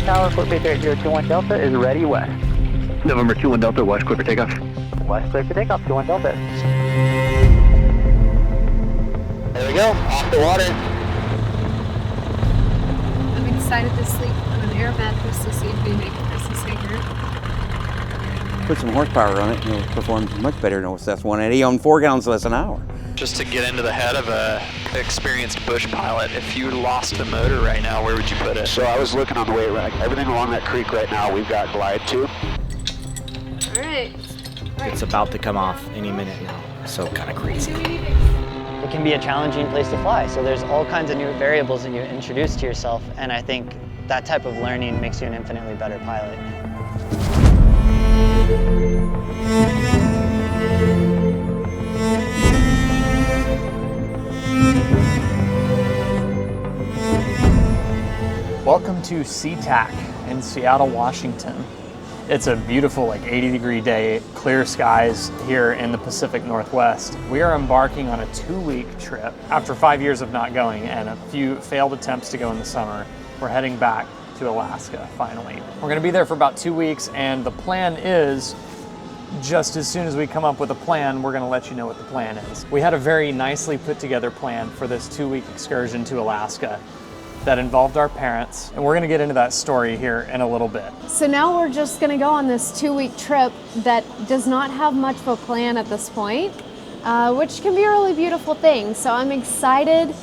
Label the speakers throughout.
Speaker 1: Tower, Fort Pitt 8021 Delta is ready west.
Speaker 2: November 21 Delta, west, clear for takeoff.
Speaker 1: West, clear for takeoff, 21 Delta.
Speaker 3: There we go, off the water.
Speaker 4: I'm excited to sleep on an air mattress to see if we make it Christmas hangar.
Speaker 5: Put some horsepower on it, and it'll perform much better than OSS 180 on 4 gallons less an hour.
Speaker 6: Just to get into the head of a experienced bush pilot, if you lost the motor right now, where would you put it?
Speaker 3: So I was looking on the way, everything along that creek right now, we've got glide to.
Speaker 4: All right.
Speaker 7: It's about to come off any minute now, so kind of crazy.
Speaker 8: It can be a challenging place to fly, so there's all kinds of new variables that you introduce to yourself, and I think that type of learning makes you an infinitely better pilot.
Speaker 9: Welcome to SeaTac in Seattle, Washington. It's a beautiful 80-degree day, clear skies here in the Pacific Northwest. We are embarking on a 2-week trip. After 5 years of not going and a few failed attempts to go in the summer, we're heading back to Alaska finally. We're gonna be there for about 2 weeks, and the plan is, just as soon as we come up with a plan, we're gonna let you know what the plan is. We had a very nicely put together plan for this 2-week excursion to Alaska that involved our parents, and we're gonna get into that story here in a little bit.
Speaker 4: So now we're just gonna go on this 2-week trip that does not have much of a plan at this point, which can be a really beautiful thing. So I'm excited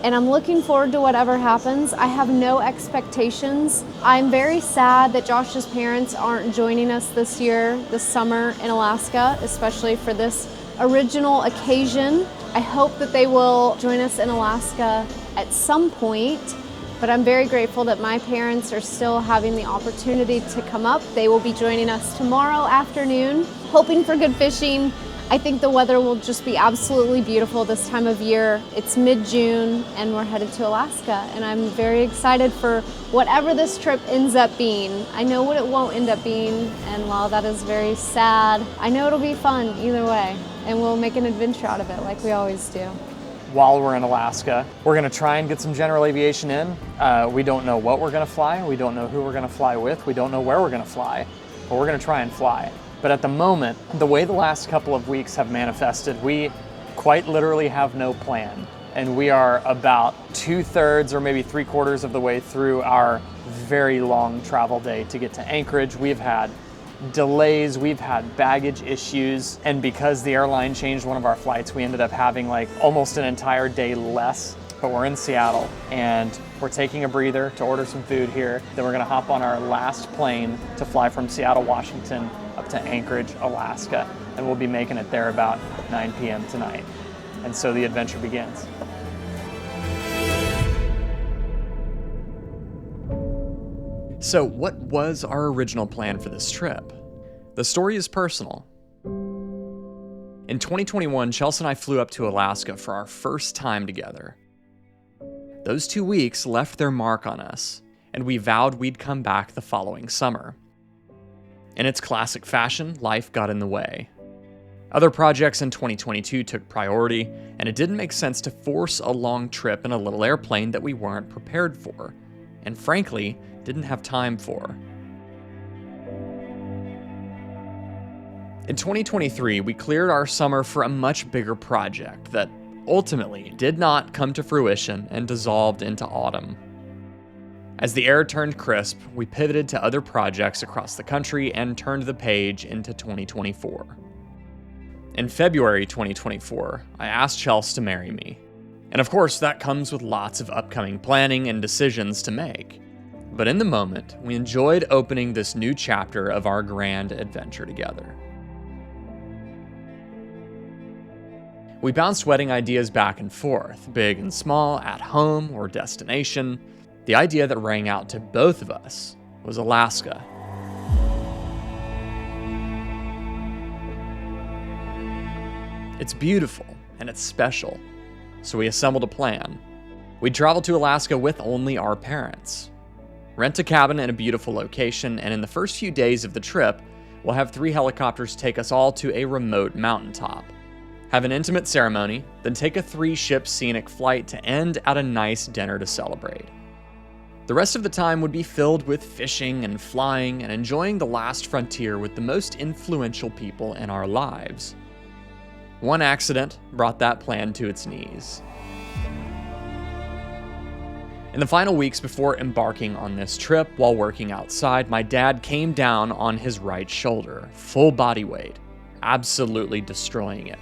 Speaker 4: and I'm looking forward to whatever happens. I have no expectations. I'm very sad that Josh's parents aren't joining us this year, this summer in Alaska, especially for this original occasion. I hope that they will join us in Alaska at some point. But I'm very grateful that my parents are still having the opportunity to come up. They will be joining us tomorrow afternoon, hoping for good fishing. I think the weather will just be absolutely beautiful this time of year. It's mid-June and we're headed to Alaska, and I'm very excited for whatever this trip ends up being. I know what it won't end up being, and while that is very sad, I know it'll be fun either way, and we'll make an adventure out of it like we always do.
Speaker 9: While we're in Alaska, we're gonna try and get some general aviation in. We don't know what we're gonna fly. We don't know who we're gonna fly with. We don't know where we're gonna fly, but we're gonna try and fly. But at the moment, the way the last couple of weeks have manifested, we quite literally have no plan. And we are about 2/3 or maybe 3/4 of the way through our very long travel day to get to Anchorage. We've had delays, we've had baggage issues, and because the airline changed one of our flights, we ended up having almost an entire day less. But we're in Seattle and we're taking a breather to order some food here. Then we're gonna hop on our last plane to fly from Seattle, Washington up to Anchorage, Alaska, and we'll be making it there about 9 p.m. tonight. And so the adventure begins. So what was our original plan for this trip? The story is personal. In 2021, Chelsea and I flew up to Alaska for our first time together. Those 2 weeks left their mark on us, and we vowed we'd come back the following summer. In its classic fashion, life got in the way. Other projects in 2022 took priority, and it didn't make sense to force a long trip in a little airplane that we weren't prepared for, and frankly, didn't have time for. In 2023, we cleared our summer for a much bigger project that ultimately did not come to fruition and dissolved into autumn. As the air turned crisp, we pivoted to other projects across the country and turned the page into 2024. In February 2024, I asked Chelsea to marry me. And of course, that comes with lots of upcoming planning and decisions to make. But in the moment, we enjoyed opening this new chapter of our grand adventure together. We bounced wedding ideas back and forth, big and small, at home or destination. The idea that rang out to both of us was Alaska. It's beautiful and it's special, so we assembled a plan. We'd travel to Alaska with only our parents. Rent a cabin in a beautiful location, and in the first few days of the trip, we'll have 3 helicopters take us all to a remote mountaintop. Have an intimate ceremony, then take a 3-ship scenic flight to end at a nice dinner to celebrate. The rest of the time would be filled with fishing and flying and enjoying the last frontier with the most influential people in our lives. One accident brought that plan to its knees. In the final weeks before embarking on this trip, while working outside, my dad came down on his right shoulder, full body weight, absolutely destroying it.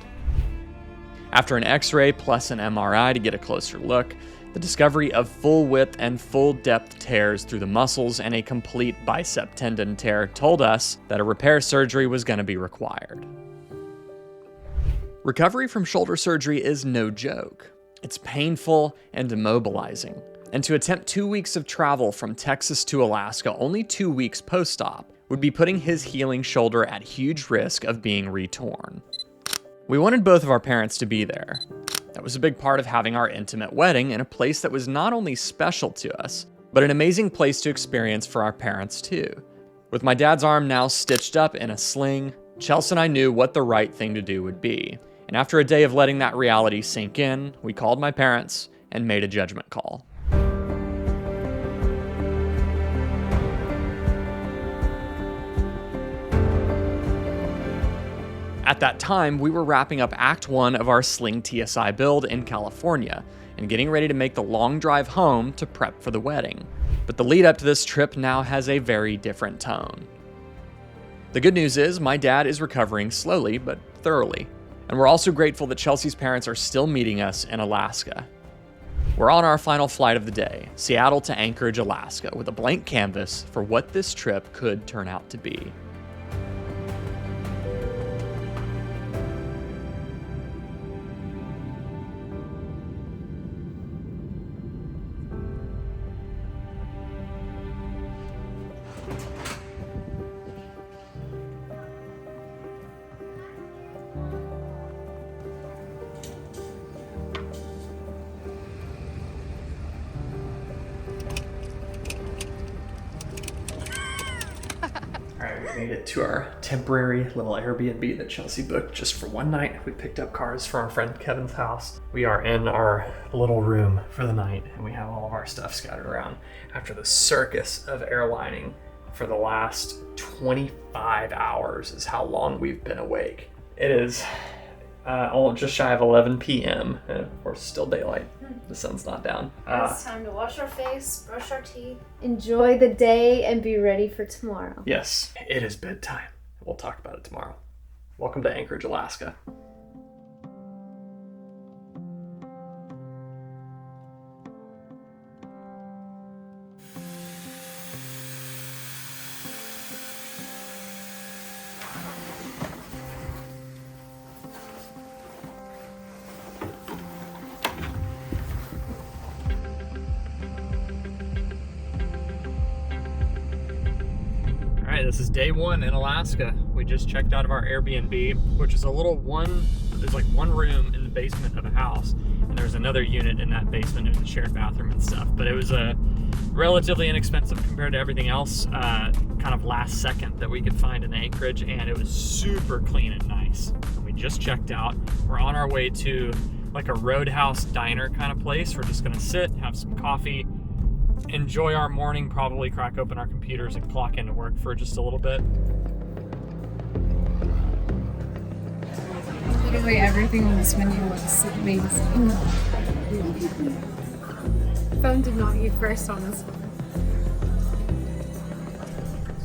Speaker 9: After an X-ray plus an MRI to get a closer look, the discovery of full width and full depth tears through the muscles and a complete bicep tendon tear told us that a repair surgery was going to be required. Recovery from shoulder surgery is no joke. It's painful and immobilizing. And to attempt 2 weeks of travel from Texas to Alaska only 2 weeks post-op would be putting his healing shoulder at huge risk of being re-torn. We wanted both of our parents to be there. That was a big part of having our intimate wedding in a place that was not only special to us, but an amazing place to experience for our parents too. With my dad's arm now stitched up in a sling, Chelsea and I knew what the right thing to do would be. And after a day of letting that reality sink in, we called my parents and made a judgment call. At that time, we were wrapping up Act 1 of our Sling TSI build in California and getting ready to make the long drive home to prep for the wedding. But the lead up to this trip now has a very different tone. The good news is my dad is recovering slowly but thoroughly, and we're also grateful that Chelsea's parents are still meeting us in Alaska. We're on our final flight of the day, Seattle to Anchorage, Alaska, with a blank canvas for what this trip could turn out to be. Made it to our temporary little Airbnb that Chelsea booked just for one night. We picked up cars from our friend Kevin's house. We are in our little room for the night, and we have all of our stuff scattered around after the circus of airlining for the last 25 hours is how long we've been awake. It is just shy of 11 p.m. and of course still daylight. The sun's not down.
Speaker 4: It's time to wash our face, brush our teeth, enjoy the day, and be ready for tomorrow.
Speaker 9: Yes, it is bedtime. We'll talk about it tomorrow. Welcome to Anchorage, Alaska. This is day one in Alaska. We just checked out of our Airbnb, which is there's like one room in the basement of a house, and there's another unit in that basement. There's a shared bathroom and stuff, but it was relatively inexpensive compared to everything else, kind of last second that we could find in Anchorage, and it was super clean and nice. And we just checked out. We're on our way to like a roadhouse diner kind of place. We're just gonna sit, have some coffee, enjoy our morning, probably crack open our computers and clock into work for just a little bit.
Speaker 10: Literally everything on this menu looks amazing. Phone did not eat first on this one.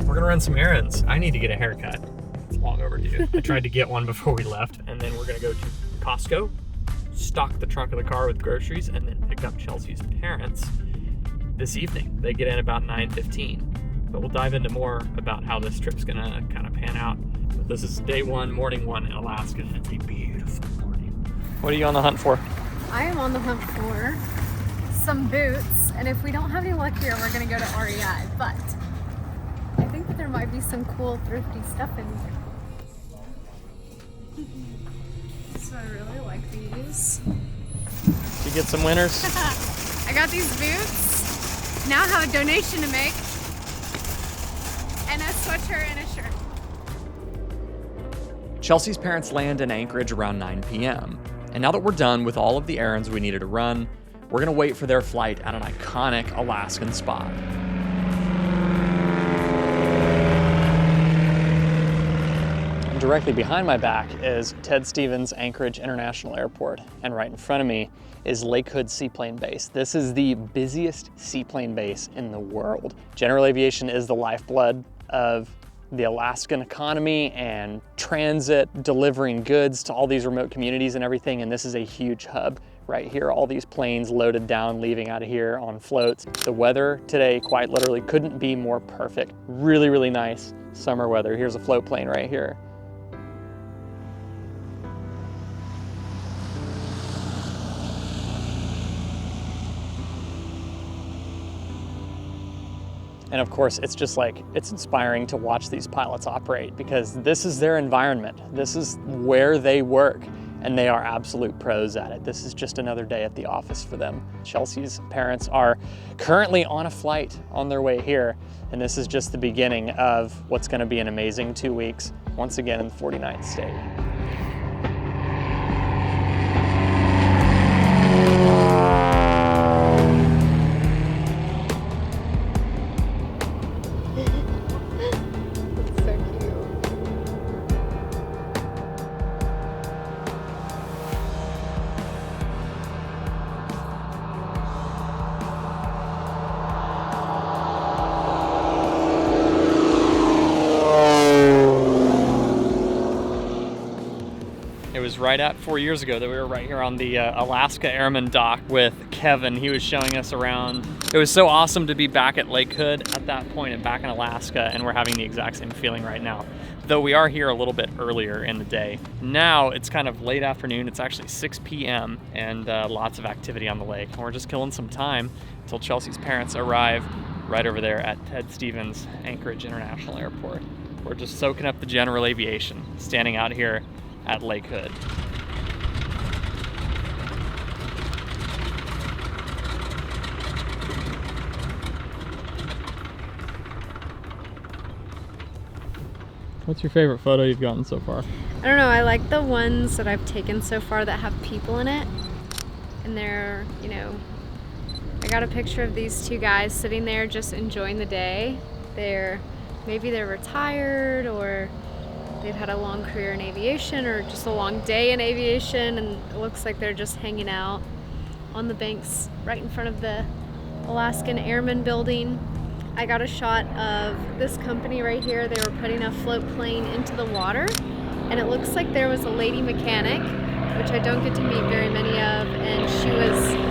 Speaker 9: We're gonna run some errands. I need to get a haircut. It's long overdue. I tried to get one before we left, and then we're gonna go to Costco, stock the trunk of the car with groceries, and then pick up Chelsea's parents this evening. They get in about 9:15, but we'll dive into more about how this trip's gonna kind of pan out. But this is day one, morning one in Alaska, and it's a beautiful morning. What are you on the hunt for?
Speaker 10: I am on the hunt for some boots, and if we don't have any luck here, we're gonna go to REI, but I think that there might be some cool thrifty stuff in here. So I really like these.
Speaker 9: Did you get some winners?
Speaker 10: I got these boots. Now I have a donation to make, and a sweatshirt and a shirt.
Speaker 9: Chelsea's parents land in Anchorage around 9 p.m. And now that we're done with all of the errands we needed to run, We're gonna wait for their flight at an iconic Alaskan spot. Directly behind my back is Ted Stevens Anchorage International Airport, and right in front of me is Lake Hood Seaplane Base. This is the busiest seaplane base in the world. General aviation is the lifeblood of the Alaskan economy and transit, delivering goods to all these remote communities and everything, and this is a huge hub right here. All these planes loaded down, leaving out of here on floats. The weather today, quite literally, couldn't be more perfect. Really, really nice summer weather. Here's a float plane right here. And of course, it's just like, it's inspiring to watch these pilots operate because this is their environment. This is where they work, and they are absolute pros at it. This is just another day at the office for them. Chelsea's parents are currently on a flight on their way here, and this is just the beginning of what's gonna be an amazing 2 weeks, once again in the 49th state. It was right at 4 years ago that we were right here on the Alaska Airman dock with Kevin. He was showing us around. It was so awesome to be back at Lake Hood at that point and back in Alaska, and we're having the exact same feeling right now. Though we are here a little bit earlier in the day. Now it's kind of late afternoon. It's actually 6 p.m. and lots of activity on the lake. And we're just killing some time until Chelsea's parents arrive right over there at Ted Stevens Anchorage International Airport. We're just soaking up the general aviation, standing out here at Lake Hood. What's your favorite photo you've gotten so far?
Speaker 4: I don't know, I like the ones that I've taken so far that have people in it. And they're, you know, I got a picture of these two guys sitting there just enjoying the day. Maybe they're retired, or they've had a long career in aviation, or just a long day in aviation, and it looks like they're just hanging out on the banks right in front of the Alaskan Airmen building. I got a shot of this company right here. They were putting a float plane into the water, and it looks like there was a lady mechanic, which I don't get to meet very many of, and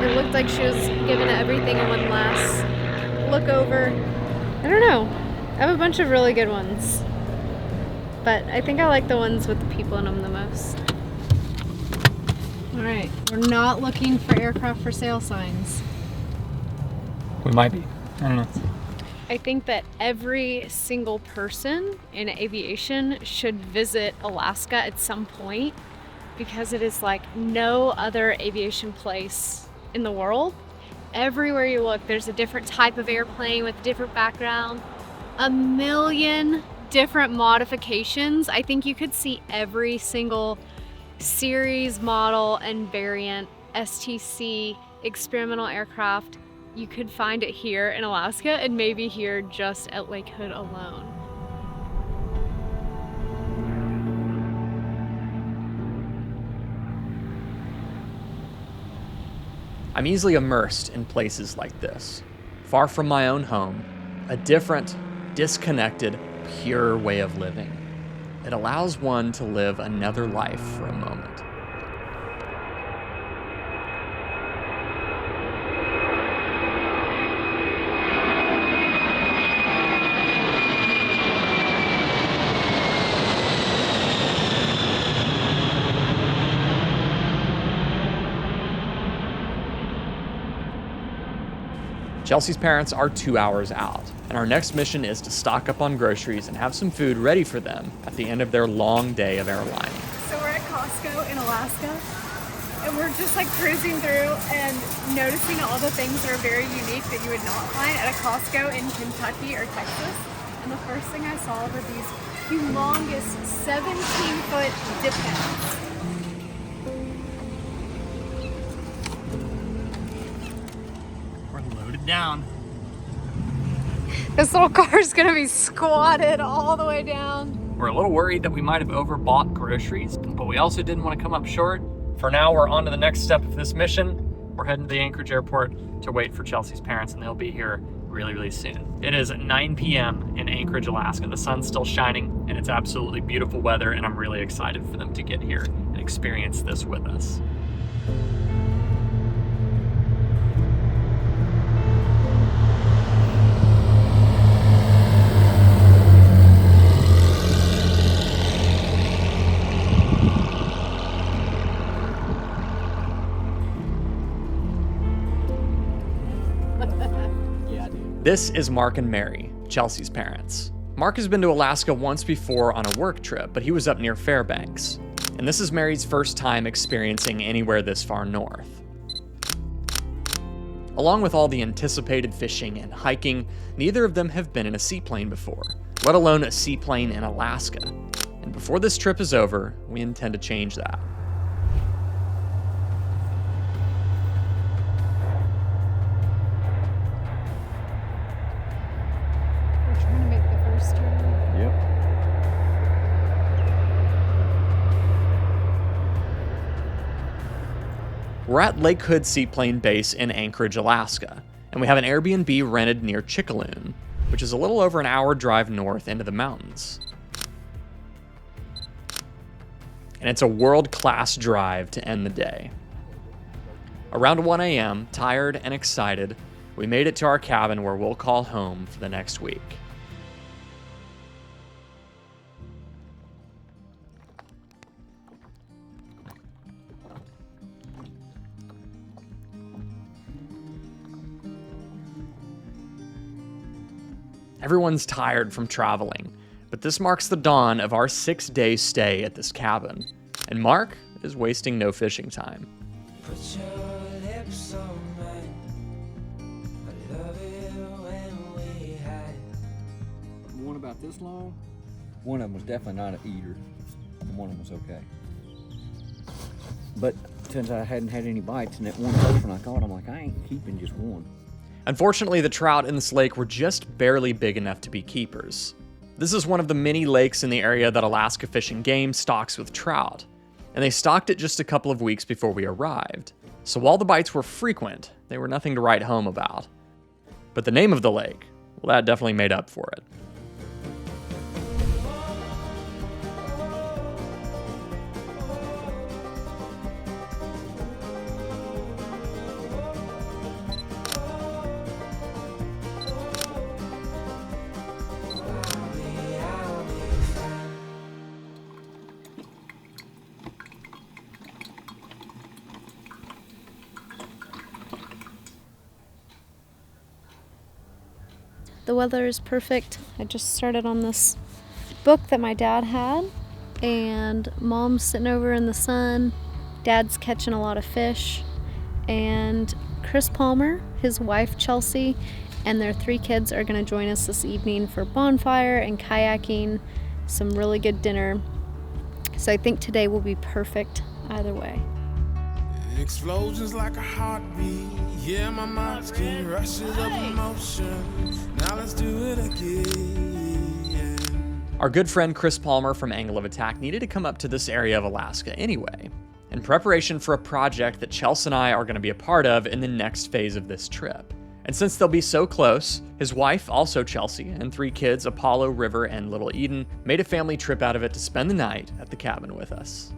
Speaker 4: it looked like she was giving everything one last look over. I don't know. I have a bunch of really good ones, but I think I like the ones with the people in them the most. All right, we're not looking for aircraft for sale signs.
Speaker 9: We might be, I don't know.
Speaker 4: I think that every single person in aviation should visit Alaska at some point, because it is like no other aviation place in the world. Everywhere you look, there's a different type of airplane with different background, a million different modifications. I think you could see every single series, model, and variant STC experimental aircraft. You could find it here in Alaska, and maybe here just at Lake Hood alone.
Speaker 9: I'm easily immersed in places like this, far from my own home, a different, disconnected, pure way of living. It allows one to live another life for a moment. Chelsea's parents are 2 hours out, and our next mission is to stock up on groceries and have some food ready for them at the end of their long day of airlining.
Speaker 10: So we're at Costco in Alaska, and we're just like cruising through and noticing all the things that are very unique that you would not find at a Costco in Kentucky or Texas. And the first thing I saw were these humongous 17-foot dip pens.
Speaker 9: down.
Speaker 4: This little car is gonna be squatted all the way down.
Speaker 9: We're a little worried that we might have overbought groceries, but we also didn't want to come up short. For now, we're on to the next step of this mission. We're heading to the Anchorage airport to wait for Chelsea's parents, and they'll be here really, really soon. It is 9 p.m. in Anchorage, Alaska. The sun's still shining, and it's absolutely beautiful weather, and I'm really excited for them to get here and experience this with us. This is Mark and Mary, Chelsea's parents. Mark has been to Alaska once before on a work trip, but he was up near Fairbanks. And this is Mary's first time experiencing anywhere this far north. Along with all the anticipated fishing and hiking, neither of them have been in a seaplane before, let alone a seaplane in Alaska. And before this trip is over, we intend to change that.
Speaker 4: Trying to make the first turn.
Speaker 5: Yep.
Speaker 9: We're at Lake Hood Seaplane Base in Anchorage, Alaska, and we have an Airbnb rented near Chickaloon, which is a little over an hour drive north into the mountains. And it's a world-class drive to end the day. Around 1 a.m., tired and excited, we made it to our cabin where we'll call home for the next week. Everyone's tired from traveling, but this marks the dawn of our 6-day stay at this cabin, and Mark is wasting no fishing time.
Speaker 11: Put your lips on mine. I love it when we hide.
Speaker 5: One about this long. One of them was definitely not an eater, and one of them was okay. But since I hadn't had any bites, and that one first one I caught, I'm like, I ain't keeping just one.
Speaker 9: Unfortunately, the trout in this lake were just barely big enough to be keepers. This is one of the many lakes in the area that Alaska Fish and Game stocks with trout, and they stocked it just a couple of weeks before we arrived. So while the bites were frequent, they were nothing to write home about. But the name of the lake, well, that definitely made up for it.
Speaker 4: The weather is perfect. I just started on this book that my dad had, and mom's sitting over in the sun. Dad's catching a lot of fish, and Chris Palmer, his wife Chelsea, and their 3 kids are going to join us this evening for bonfire and kayaking, some really good dinner. So I think today will be perfect either way.
Speaker 11: Explosions like a heartbeat. Yeah, my mind skin rushes up emotion. Now let's do it again.
Speaker 9: Our good friend Chris Palmer from Angle of Attack needed to come up to this area of Alaska anyway, in preparation for a project that Chelsea and I are going to be a part of in the next phase of this trip. And since they'll be so close, his wife, also Chelsea, and 3 kids, Apollo, River, and Little Eden, made a family trip out of it to spend the night at the cabin with us.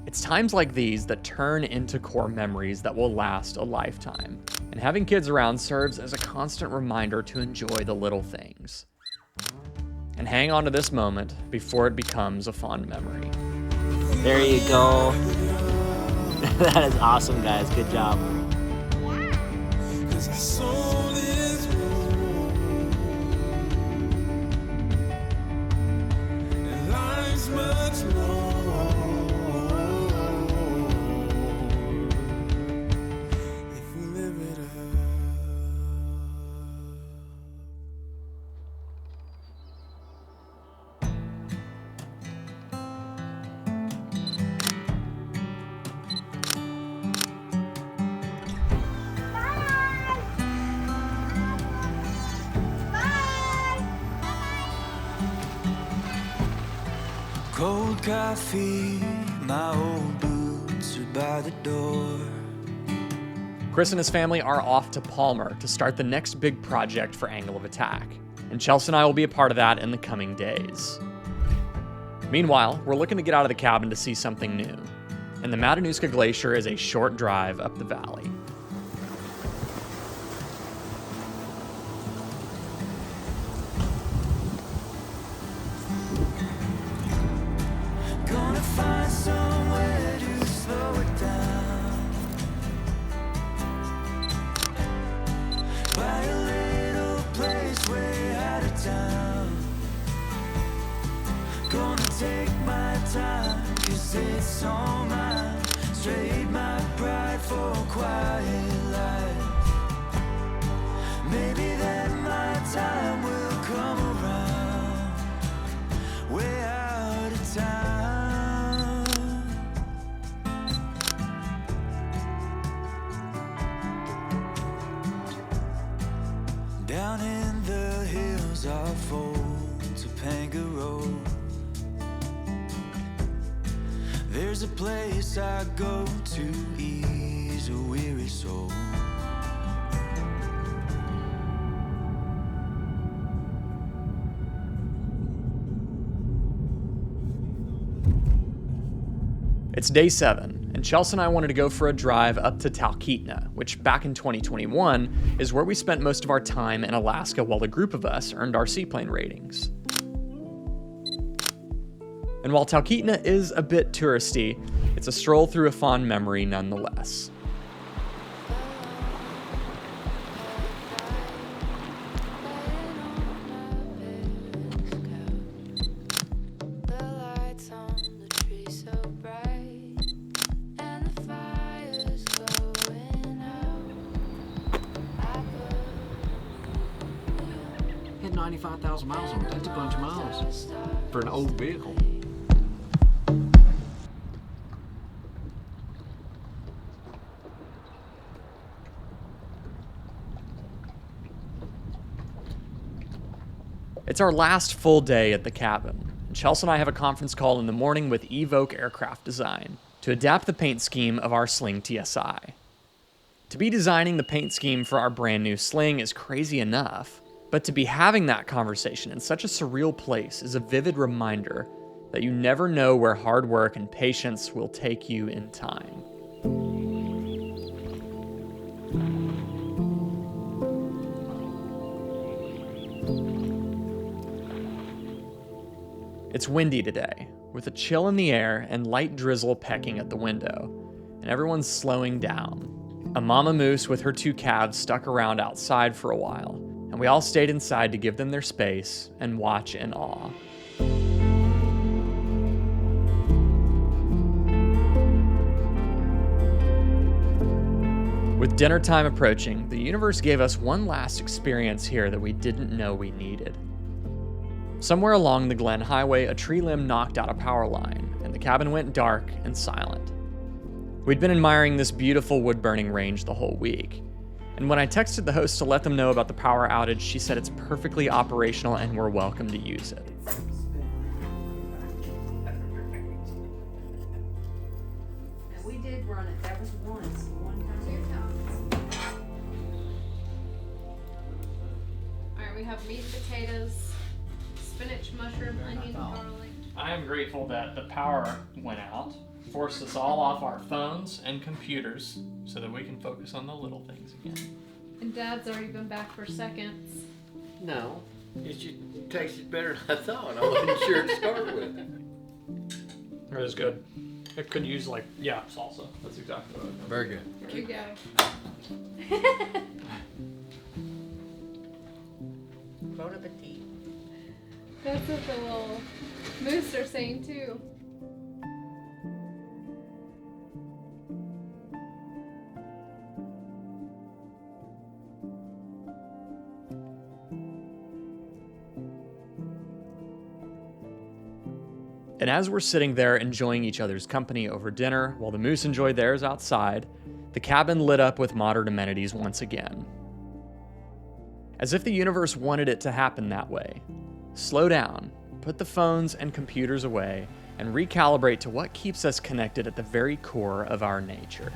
Speaker 9: It's times like these that turn into core memories that will last a lifetime. And having kids around serves as a constant reminder to enjoy the little things. And hang on to this moment before it becomes a fond memory.
Speaker 7: There you go. That is awesome, guys. Good job.
Speaker 11: Cold coffee, my old boots are by the door.
Speaker 9: Chris and his family are off to Palmer to start the next big project for Angle of Attack, and Chelsea and I will be a part of that in the coming days. Meanwhile, we're looking to get out of the cabin to see something new, and the Matanuska Glacier is a short drive up the valley.
Speaker 11: Gonna find somewhere to slow it down. Buy a little place way out of town. Gonna take my time, 'cause it's all mine. Trade my pride for a quiet life. Maybe then my time will come around. Way out of town. Down in the hills off old Topanga Road, there's a place I go to ease a weary soul.
Speaker 9: It's day 7, and Chelsea and I wanted to go for a drive up to Talkeetna, which back in 2021 is where we spent most of our time in Alaska while a group of us earned our seaplane ratings. And while Talkeetna is a bit touristy, it's a stroll through a fond memory nonetheless.
Speaker 2: Had 95,000 miles on it. That's a bunch of miles for an old vehicle.
Speaker 9: It's our last full day at the cabin, and Chelsea and I have a conference call in the morning with Evoke Aircraft Design to adapt the paint scheme of our Sling TSI. To be designing the paint scheme for our brand new Sling is crazy enough, but to be having that conversation in such a surreal place is a vivid reminder that you never know where hard work and patience will take you in time. It's windy today, with a chill in the air and light drizzle pecking at the window, and everyone's slowing down. A mama moose with her 2 calves stuck around outside for a while, and we all stayed inside to give them their space and watch in awe. With dinner time approaching, the universe gave us one last experience here that we didn't know we needed. Somewhere along the Glen Highway, a tree limb knocked out a power line, and the cabin went dark and silent. We'd been admiring this beautiful wood-burning range the whole week, and when I texted the host to let them know about the power outage, she said it's perfectly operational and we're welcome to use it.
Speaker 12: We did run it. That was once. One time.
Speaker 4: Alright, we have meat, potatoes, spinach, mushroom, onion, garlic.
Speaker 9: I am grateful that the power went out, forced us all off our phones and computers so that we can focus on the little things again.
Speaker 4: And Dad's already been back for seconds.
Speaker 2: No, it tasted better than I thought. I wasn't sure to start with.
Speaker 9: It was good. It could use salsa. That's exactly what I did.
Speaker 2: Very good.
Speaker 4: Here we go.
Speaker 12: Bon appetit.
Speaker 4: That's what the little moose are saying too.
Speaker 9: And as we're sitting there enjoying each other's company over dinner while the moose enjoyed theirs outside, the cabin lit up with modern amenities once again. As if the universe wanted it to happen that way. Slow down, put the phones and computers away, and recalibrate to what keeps us connected at the very core of our nature.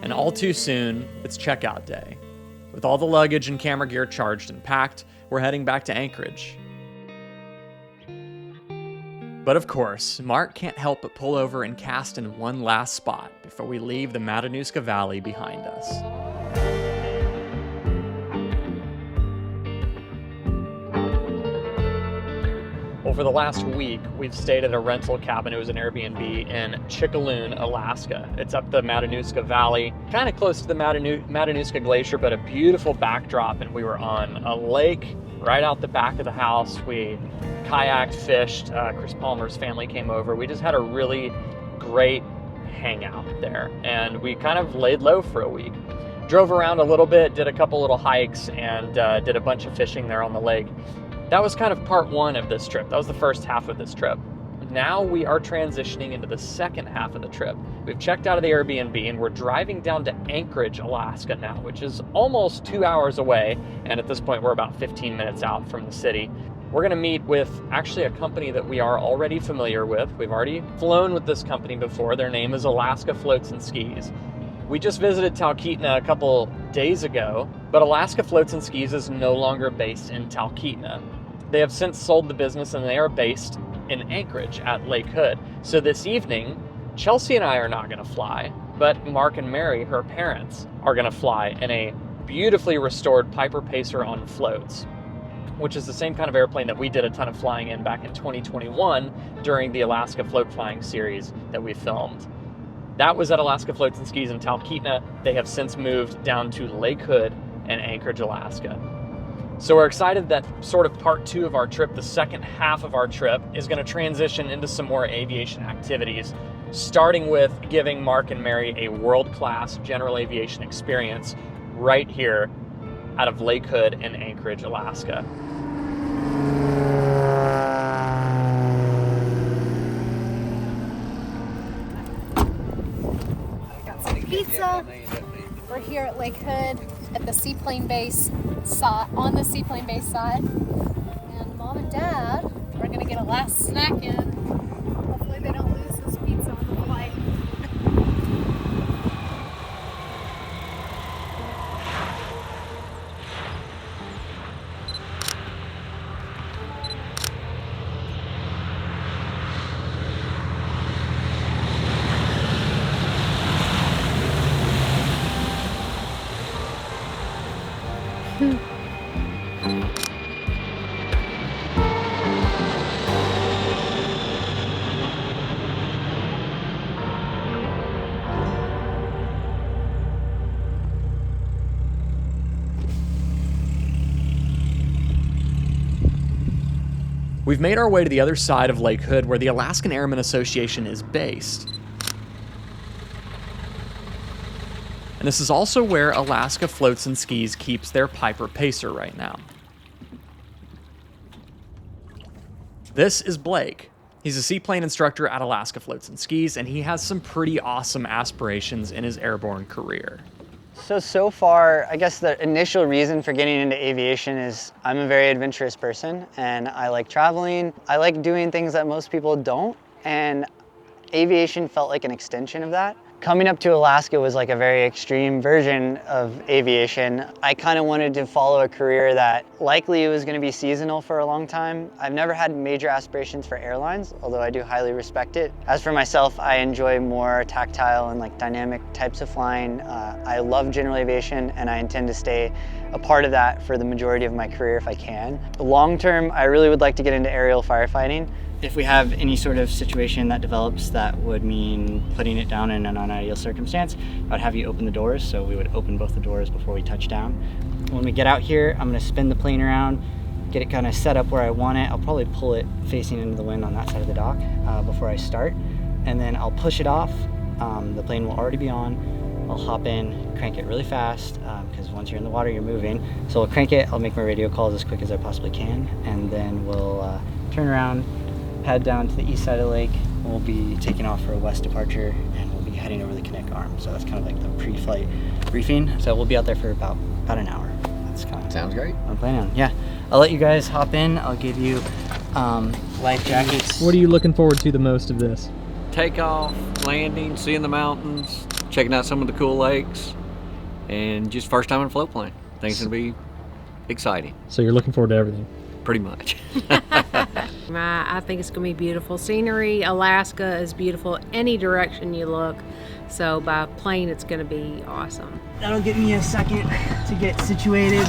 Speaker 9: And all too soon, it's checkout day. With all the luggage and camera gear charged and packed, we're heading back to Anchorage. But of course, Mark can't help but pull over and cast in one last spot before we leave the Matanuska Valley behind us. Well, for the last week, we've stayed at a rental cabin. It was an Airbnb in Chickaloon, Alaska. It's up the Matanuska Valley, kind of close to the Matanuska Glacier, but a beautiful backdrop. And we were on a lake right out the back of the house. We kayaked, fished. Chris Palmer's family came over. We just had a really great hangout there. And we kind of laid low for a week. Drove around a little bit, did a couple little hikes, and did a bunch of fishing there on the lake. That was kind of part one of this trip. That was the first half of this trip. Now we are transitioning into the second half of the trip. We've checked out of the Airbnb and we're driving down to Anchorage, Alaska now, which is almost 2 hours away. And at this point, we're about 15 minutes out from the city. We're gonna meet with actually a company that we are already familiar with. We've already flown with this company before. Their name is Alaska Floats and Skis. We just visited Talkeetna a couple days ago, but Alaska Floats and Skis is no longer based in Talkeetna. They have since sold the business and they are based in Anchorage at Lake Hood. So this evening, Chelsea and I are not gonna fly, but Mark and Mary, her parents, are gonna fly in a beautifully restored Piper Pacer on floats, which is the same kind of airplane that we did a ton of flying in back in 2021 during the Alaska Float Flying series that we filmed. That was at Alaska Floats and Skis in Talkeetna. They have since moved down to Lake Hood and Anchorage, Alaska. So we're excited that sort of part two of our trip, the second half of our trip, is going to transition into some more aviation activities, starting with giving Mark and Mary a world-class general aviation experience right here out of Lake Hood and Anchorage, Alaska.
Speaker 4: Got some pizza. We're here at Lake Hood at the seaplane base side, on the seaplane base side. And Mom and Dad are gonna get a last snack in. Hopefully they don't lose this pizza on the flight.
Speaker 9: We've made our way to the other side of Lake Hood where the Alaskan Airmen Association is based. And this is also where Alaska Floats and Skis keeps their Piper Pacer right now. This is Blake. He's a seaplane instructor at Alaska Floats and Skis, and he has some pretty awesome aspirations in his airborne career.
Speaker 8: So far, I guess the initial reason for getting into aviation is I'm a very adventurous person and I like traveling. I like doing things that most people don't, and aviation felt like an extension of that. Coming up to Alaska was like a very extreme version of aviation. I kind of wanted to follow a career that likely was going to be seasonal for a long time. I've never had major aspirations for airlines, although I do highly respect it. As for myself, I enjoy more tactile and like dynamic types of flying. I love general aviation and I intend to stay a part of that for the majority of my career if I can. Long term, I really would like to get into aerial firefighting. If we have any sort of situation that develops that would mean putting it down in an unideal circumstance, I'd have you open the doors, so we would open both the doors before we touch down. When we get out here, I'm gonna spin the plane around, get it kind of set up where I want it. I'll probably pull it facing into the wind on that side of the dock before I start, and then I'll push it off, the plane will already be on. I'll hop in, crank it really fast, because once you're in the water, you're moving. So I'll crank it, I'll make my radio calls as quick as I possibly can, and then we'll turn around, head down to the east side of the lake. We'll be taking off for a west departure, and we'll be heading over the Connect Arm. So that's kind of like the pre-flight briefing. So we'll be out there for about an hour. That's kind of
Speaker 2: sounds great.
Speaker 8: what I'm planning on. Yeah, I'll let you guys hop in. I'll give you life jackets.
Speaker 9: What are you looking forward to the most of this?
Speaker 2: Takeoff, landing, seeing the mountains, checking out some of the cool lakes, and just first time in a float plane. I think it's gonna be exciting.
Speaker 9: So you're looking forward to everything?
Speaker 2: Pretty much.
Speaker 12: I think it's going to be beautiful scenery. Alaska is beautiful any direction you look. So by plane, it's going to be awesome.
Speaker 8: That'll give me a second to get situated.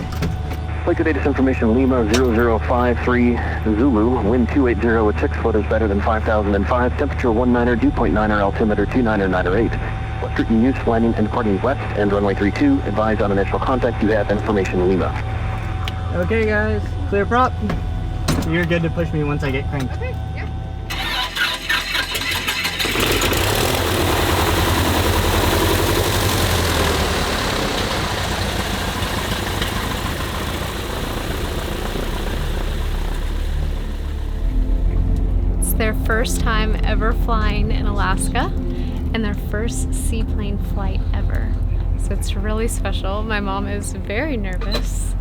Speaker 3: Lake data information, Lima 0053 Zulu, wind 280 at 6 foot is better than 5,005, temperature 19er, dew point 9er, altimeter 29er, Western in use, landing and departing west, and runway 32, advise on initial contact, you have information, Lima.
Speaker 8: Okay guys, clear prop. You're good to push me once I get cranked.
Speaker 10: Okay, yeah.
Speaker 4: It's their first time ever flying in Alaska and their first seaplane flight ever. So it's really special. My mom is very nervous.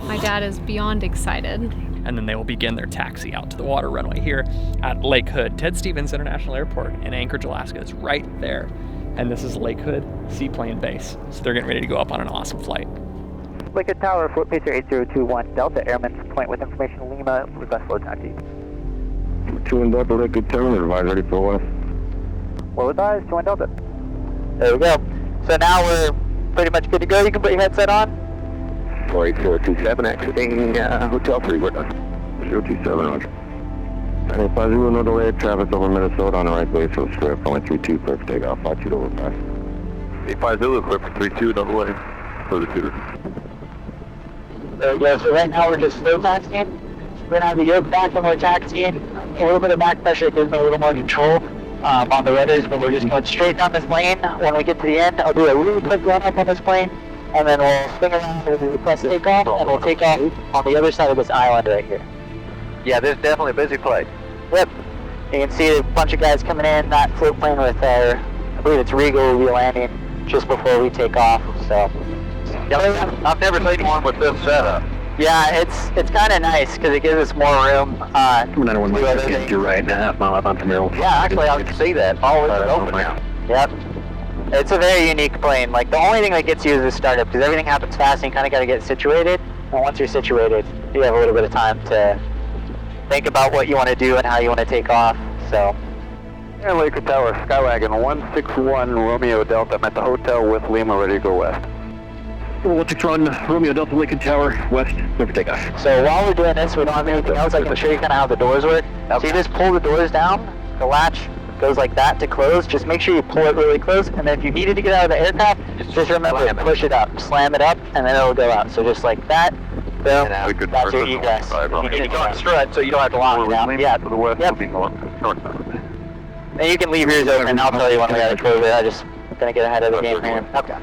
Speaker 4: My dad is beyond excited.
Speaker 9: And then they will begin their taxi out to the water runway here at Lake Hood. Ted Stevens International Airport in Anchorage, Alaska is right there. And this is Lake Hood Seaplane Base. So they're getting ready to go up on an awesome flight.
Speaker 1: Lake Hood Tower, float pacer 8021 Delta, airman's point with information Lima, request flow taxi.
Speaker 3: 2 Delta, Lake Hood Tower, advise ready for west.
Speaker 1: Well advised, 2 Delta. There we go. So now we're pretty much good to go. You can put your headset on.
Speaker 3: 48027, exiting Hotel 3, we're done. 027, roger. 950, another way, traffic over Minnesota on the right way, so square, runway 32, clear for takeoff, 52 over 5. 850, clear for 32, another way, for the tutor.
Speaker 8: There we go, so right now we're just slow taxiing. We're gonna have the yoke back when we're taxiing. A little bit of back pressure gives me a little more control on the rudders, but we're just going straight down this lane. When we get to the end, I'll do a really quick run up on this plane, and then we'll swing around and we'll press takeoff, and we'll take off on the other side of this island right here.
Speaker 1: Yeah, this is definitely a busy flight.
Speaker 8: Yep. You can see a bunch of guys coming in. That float plane with our, I believe it's Regal, will be landing just before we take off. So,
Speaker 3: I've never seen one with this setup.
Speaker 8: yeah, it's kind of nice because it gives us more room.
Speaker 3: Another one like this gets you right and a half mile up onto Merrill.
Speaker 8: Yeah, actually, I can see that. All is open now. Yep. It's a very unique plane. Like, the only thing that gets you is the startup, because everything happens fast and you kind of got to get situated. And once you're situated, you have a little bit of time to think about what you want to do and how you want to take off. So,
Speaker 3: And Lake Hood Tower, Skywagon 161 Romeo Delta. I'm at the hotel with Lima, ready to go west. 161 Romeo Delta, Lake Hood Tower, west, clear for takeoff.
Speaker 8: so while we're doing this, we don't have anything else. I can show you kind of how the doors work. So you just pull the doors down, the latch goes like that to close. Just make sure you pull it really close, and then if you needed to get out of the aircraft, just remember to push it up, slam it up, and then it'll go out. So just like that, boom, that's your egress. You need to go on strut so you don't have to lock it down. Yeah.
Speaker 3: To the west,
Speaker 8: Yep.
Speaker 3: will be north.
Speaker 8: And you can leave yours open, and I'll tell you when we gotta close it. I'm just gonna get ahead of the game here. Okay.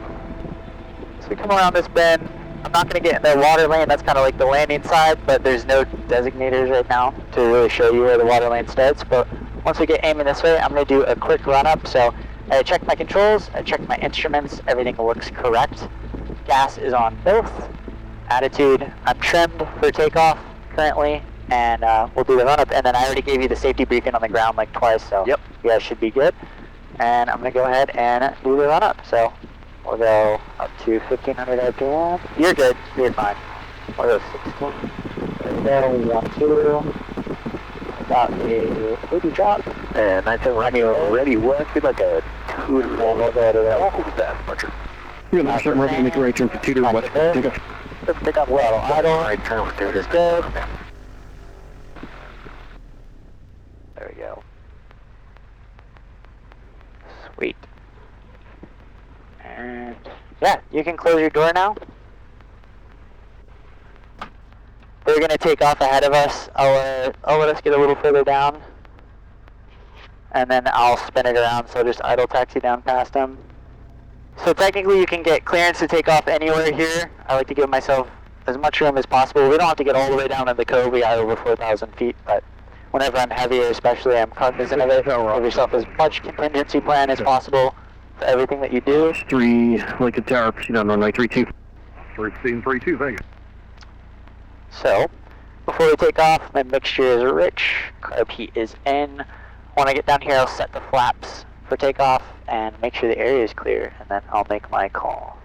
Speaker 8: So we come around this bend. I'm not gonna get in the water lane. That's kind of like the landing side, but there's no designators right now to really show you where the water lane starts. But once we get aiming this way, I'm gonna do a quick run up. So I checked my controls, I checked my instruments, everything looks correct. Gas is on both. Attitude, I'm trimmed for takeoff currently, and we'll do the run up. And then I already gave you the safety briefing on the ground like twice, so
Speaker 1: Yep.
Speaker 8: you guys should be good. And I'm gonna go ahead and do the run up. So we'll go up to 1500 RPM. You're good, you're fine. We'll go 16. There we go, 1, 2. About a 80 drop.
Speaker 3: And I think Romeo ready west, be like a 2 and 1.
Speaker 8: We'll go to the
Speaker 3: What was that, Butcher? You're gonna start moving, make a right turn for 2 to west. Take off.
Speaker 8: Let's pick up level idle.
Speaker 3: Right turn with 2 to
Speaker 8: Good.
Speaker 1: There we go. Sweet.
Speaker 8: And yeah, you can close your door now. They're gonna take off ahead of us. I'll let us get a little further down.
Speaker 1: and then I'll spin it around, so just idle taxi down past them. So technically you can get clearance to take off anywhere here. I like to give myself as much room as possible. We don't have to get all the way down in the cove. We got over 4,000 feet, but whenever I'm heavier especially, I'm cognizant of it. Give yourself as much contingency plan as possible for everything that you do.
Speaker 3: 3 Lincoln Tower, proceed on runway 32. 1332, Vegas.
Speaker 1: So, before we take off, my mixture is rich, carb heat is in. When I get down here, I'll set the flaps for takeoff and make sure the area is clear, and then I'll make my call.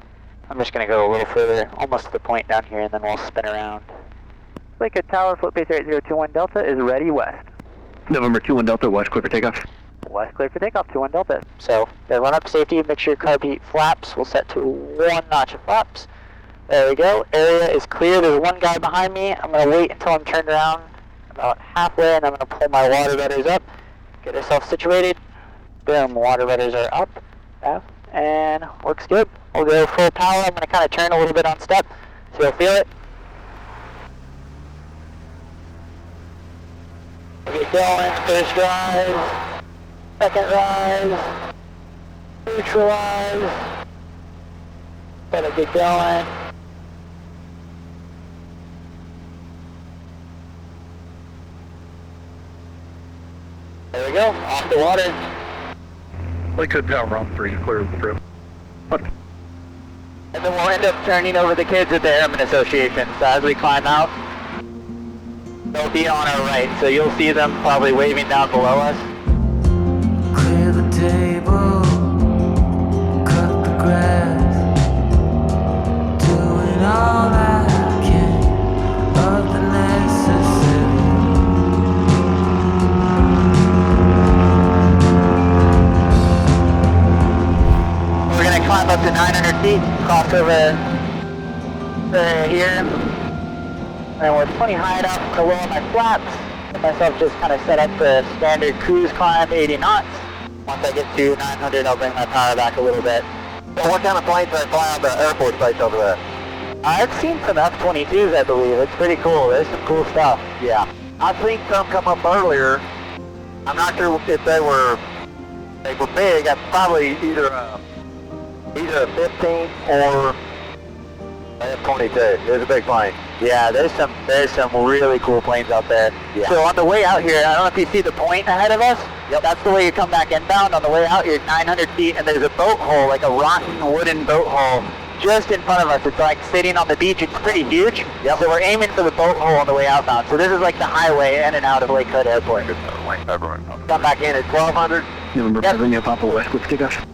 Speaker 1: I'm just going to go a little further, almost to the point down here, and then we'll spin around. Lincoln Tower, float base 8021 Delta is ready west.
Speaker 3: November 21 Delta, west, clear for takeoff.
Speaker 1: West clear for takeoff, 21 Delta. So, the run up safety, make sure carb heat flaps will set to 1 notch of flaps. There we go, area is clear. There's one guy behind me. I'm going to wait until I'm turned around about halfway, and I'm going to pull my water rudders up, get ourselves situated. Boom, water rudders are up, and works good. We'll go full power. I'm going to kind of turn a little bit on step, so you'll feel it. Get going, first rise, second rise, neutralize, gotta get going. There we go, off the water.
Speaker 3: Lincoln Tower on 3, clear of the trip.
Speaker 1: And then we'll end up turning over the kids at the Airman Association. So as we climb out, they'll be on our right. So you'll see them probably waving down below us.
Speaker 11: Clear the table, cut the grass, doing all I can of the necessary.
Speaker 1: We're going to climb up to 900 feet, cross over here. And we're plenty high enough to lower my flaps. Get myself just kind of set up the standard cruise climb, 80 knots. Once I get to 900, I'll bring my power back a little bit.
Speaker 13: So what kind of planes are flying on the Air Force base over there?
Speaker 1: I've seen some F-22s, I believe. It's pretty cool. There's some cool stuff.
Speaker 13: Yeah. I've seen some come up earlier. I'm not sure if they were big. That's probably either a 15 or F-22. It's a big plane.
Speaker 1: Yeah, there's some really cool planes out there.
Speaker 13: Yeah.
Speaker 1: So on the way out here, I don't know if you see the point ahead of us. Yep. That's the way you come back inbound. On the way out here, 900 feet, and there's a boat hole, like a rotten wooden boat hole, just in front of us. It's like sitting on the beach. It's pretty huge.
Speaker 13: Yep.
Speaker 1: So we're aiming for the boat hole on the way outbound. So this is like the highway in and out of Lake Hood Airport.
Speaker 13: Come back in at 1200.
Speaker 3: November Pennsylvania, Papa West, clear for takeoff.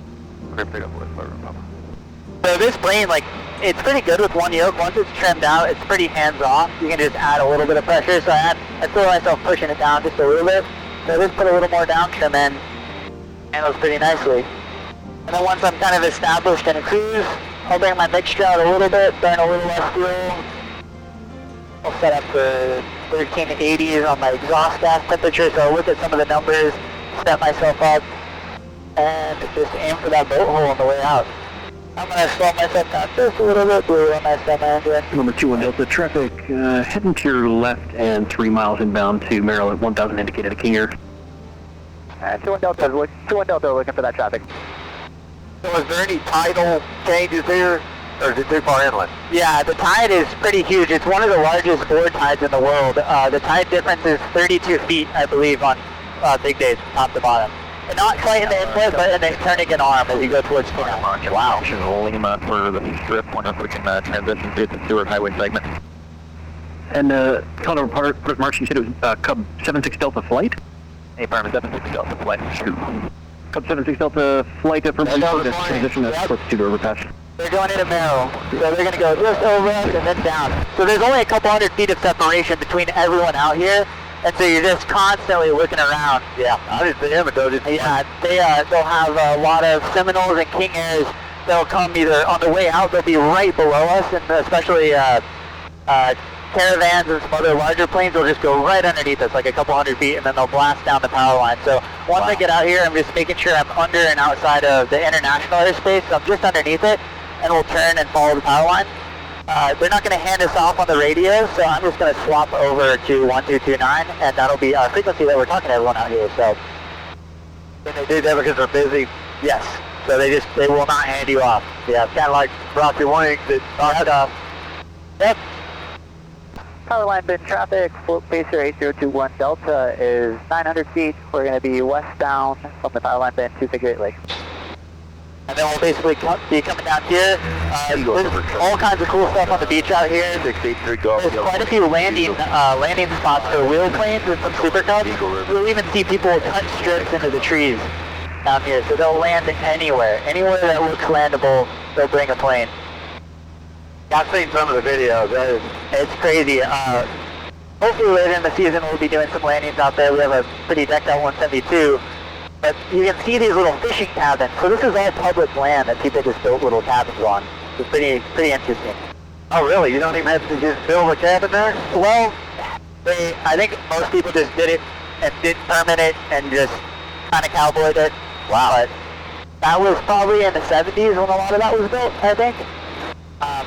Speaker 1: So this plane, like, it's pretty good with one yoke. Once it's trimmed out, it's pretty hands-off. You can just add a little bit of pressure. So I feel myself pushing it down just a little bit. So just put a little more down trim in. Handles pretty nicely. And then once I'm kind of established in a cruise, I'll bring my mixture out a little bit, burn a little less fuel. I'll set up the 1380s on my exhaust gas temperature, so I'll look at some of the numbers, set myself up, and just aim for that boat hole on the way out. I'm going to slow myself down just a little bit, blue on my stem engine.
Speaker 3: Number 21 Delta, traffic heading to your left and 3 miles inbound to Maryland, 1000 indicated a King Air.
Speaker 1: 21 Delta looking for that traffic.
Speaker 13: So is there any tidal changes here, or is it too far inland?
Speaker 1: Yeah, the tide is pretty huge. It's one of the largest board tides in the world. The tide difference is 32 feet, I believe, on big days, top to bottom. And not quite in the inlet, but in the turning arm as you go towards Kentucky.
Speaker 3: Wow. Lima for the strip, one up we can transition to the Stewart Highway segment. And Colorado Port March, you said it was Cub 76 Delta flight?
Speaker 13: Hey, Farm 76 Delta flight.
Speaker 3: Cub 76 Delta flight from transition to altitude overpass.
Speaker 1: They're going into Merrill, so they're going to go just over us and then down. So there's only a couple hundred feet of separation between everyone out here. And so you're just constantly looking around.
Speaker 13: Yeah, I didn't see him, but
Speaker 1: yeah, they'll have a lot of Seminoles and King Airs. They'll come either on the way out, they'll be right below us, and especially caravans and some other larger planes will just go right underneath us, like a couple hundred feet, and then they'll blast down the power line. So once I get out here, I'm just making sure I'm under and outside of the international airspace. So I'm just underneath it, and we'll turn and follow the power line. They're not going to hand us off on the radio, so I'm just going to swap over to 1229, and that'll be our frequency that we're talking to everyone out here. So
Speaker 13: Can they do that because they're busy? Yes. So they will not hand you off. Yeah, kind of like Rocky Wings at
Speaker 1: Yep. Power line been traffic, float pacer 8021 Delta is 900 feet. We're going to be westbound from the power line bend to Figure 8 Lake. And then we'll basically be coming down here. There's all kinds of cool stuff on the beach out here. There's quite a few landing spots for wheel planes and some Super Cubs. You'll even see people cut strips into the trees down here. So they'll land anywhere. Anywhere that looks landable, they'll bring a plane.
Speaker 13: I've seen some of the videos.
Speaker 1: It's crazy. Hopefully later in the season we'll be doing some landings out there. We have a pretty decked out 172. But you can see these little fishing cabins. So this is all public land that people just built little cabins on. It's pretty interesting.
Speaker 13: Oh really? You don't even have to just build a cabin there?
Speaker 1: Well, I think most people just did it and didn't permit it and just kind of cowboyed it.
Speaker 13: Wow.
Speaker 1: But that was probably in the 70s when a lot of that was built, I think.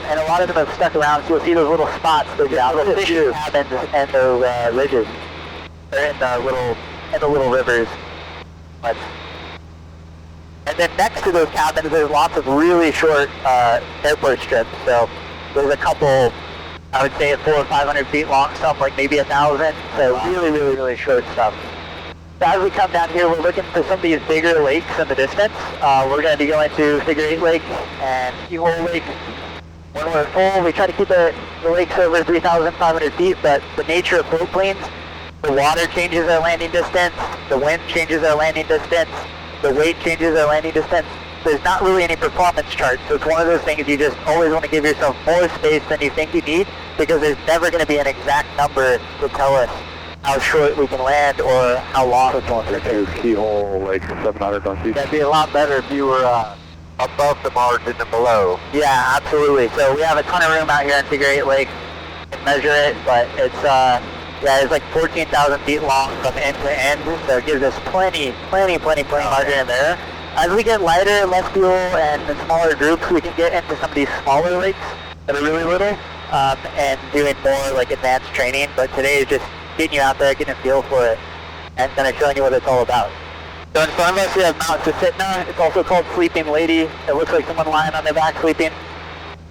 Speaker 1: And a lot of them have stuck around, so you'll see those little spots, those little fishing cabins and those ridges. They're in the little rivers. But, and then next to those cabins, there's lots of really short airport strips. So there's a couple, I would say 400 or 500 feet long, some like maybe 1,000. So really short stuff. So as we come down here, we're looking for some of these bigger lakes in the distance. We're going to be going to Figure 8 Lake and Keyhole Lake. When we're full, we try to keep the lakes over 3,500 feet, but the nature of float planes, the water changes our landing distance, the wind changes our landing distance, the weight changes our landing distance. There's not really any performance chart, so it's one of those things you just always want to give yourself more space than you think you need, because there's never going to be an exact number to tell us how short we can land or how long it's going to take.
Speaker 13: Keyhole Lake 700 feet. That'd be a lot better if you were above the margin than below.
Speaker 1: Yeah, absolutely. So we have a ton of room out here on Figure 8 Lake. You can measure it, but it's it's like 14,000 feet long from end to end, so it gives us plenty margin in there. As we get lighter, less fuel, and in smaller groups, we can get into some of these smaller lakes that are really little, and doing more like advanced training. But today is just getting you out there, getting a feel for it, and kind of showing you what it's all about. So in front of us we have Mount Susitna. It's also called Sleeping Lady. It looks like someone lying on their back sleeping.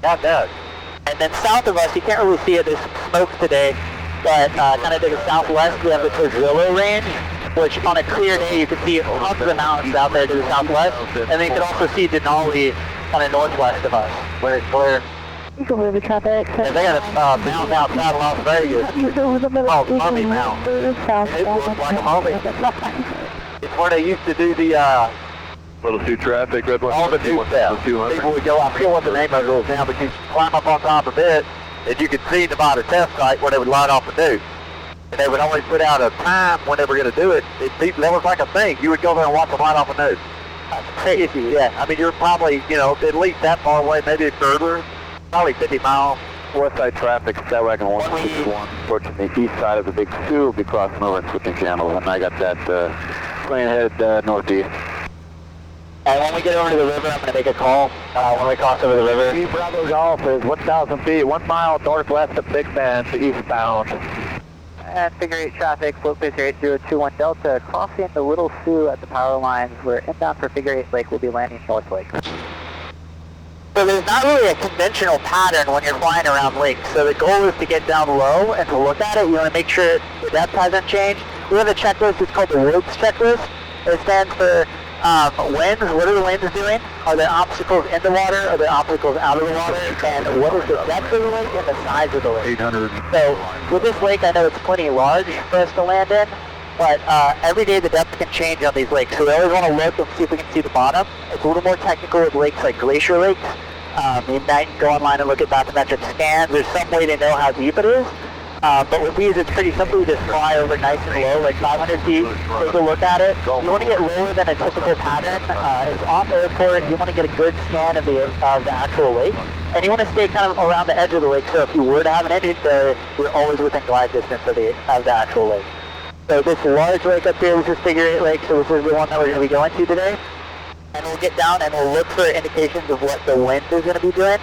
Speaker 13: Not bad.
Speaker 1: And then south of us, you can't really see it, there's some smoke today, but kind of to the southwest we have the Torzillo Range, which on a clear day you can see tons of mountains out there to the southwest, and then you can also see Denali kind of northwest of us.
Speaker 13: Where it's clear.
Speaker 1: You can move the traffic.
Speaker 13: Yeah, they got a mountain outside of Las Vegas. Oh, Mummy Mountain. It looks like a mummy. It's where they used to do the
Speaker 3: Little two traffic, red one.
Speaker 13: all the new stuff. People would go, I forget what the name of it was now, but you climb up on top of it, and you could see the bottom test site where they would light off the nuke. And they would always put out a time when they were going to do it. That was like a thing. You would go there and watch them light off a nuke.
Speaker 1: That's crazy, yeah.
Speaker 13: I mean, you're probably, at least that far away, maybe further, probably 50 miles.
Speaker 3: West side traffic, Skywaggon 161, approaching the east side of the Big Sioux, will be crossing over and switching channels, and I got that plane headed northeast.
Speaker 1: And when we get over to the river, I'm going to make a call when we cross over the river.
Speaker 13: Key Bravo Golf is 1,000 feet, 1 mile northwest of Big Bend, eastbound.
Speaker 1: And Figure 8 traffic, float pacer 8021 Delta, crossing the Little Sioux at the power lines. We're inbound for Figure 8 Lake. We'll be landing North Lake. So there's not really a conventional pattern when you're flying around lakes. So the goal is to get down low and to look at it. You want to make sure the depth hasn't changed. We have a checklist. It's called the ropes checklist. It stands for winds. What are the winds doing? Are there obstacles in the water? Are there obstacles out of the water? And what is the depth of the lake and the size of the lake?
Speaker 3: 800.
Speaker 1: So with this lake, I know it's plenty large for us to land in, but every day the depth can change on these lakes. So we always want to look and see if we can see the bottom. It's a little more technical with lakes like glacier lakes. You can go online and look at bathymetric scans. There's some way to know how deep it is. But with these, it's pretty simple. You just fly over nice and low, like 500 feet, take a look at it. You want to get lower than a typical pattern. It's off airport. You want to get a good scan of the actual lake. And you want to stay kind of around the edge of the lake, so if you were to have an engine failure, you're always within glide distance of the actual lake. So this large lake up here, this is Figure 8 Lake, so this is the one that we're going to be going to today. And we'll get down and we'll look for indications of what the wind is going to be doing.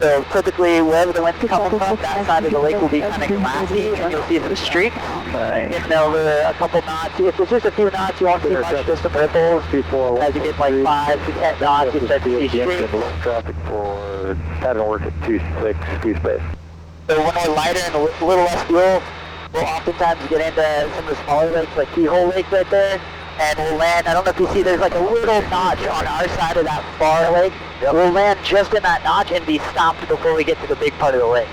Speaker 1: So typically, wherever the wind's coming from, that side of the lake will be kind of glassy, and you'll see some streaks. Getting over a couple knots. If it's just a few knots, you won't see much, just some ripples. As you get like 5 to 10 knots, you start to see streaks.
Speaker 13: Traffic for pattern work at 26, squeeze space.
Speaker 1: So when we're lighter and a little less fuel, we'll oftentimes get into some of the smaller lakes, like Keyhole Lake right there, and we'll land. I don't know if you see, there's like a little notch on our side of that far lake. We'll land just in that notch and be stopped before we get to the big part of the lake.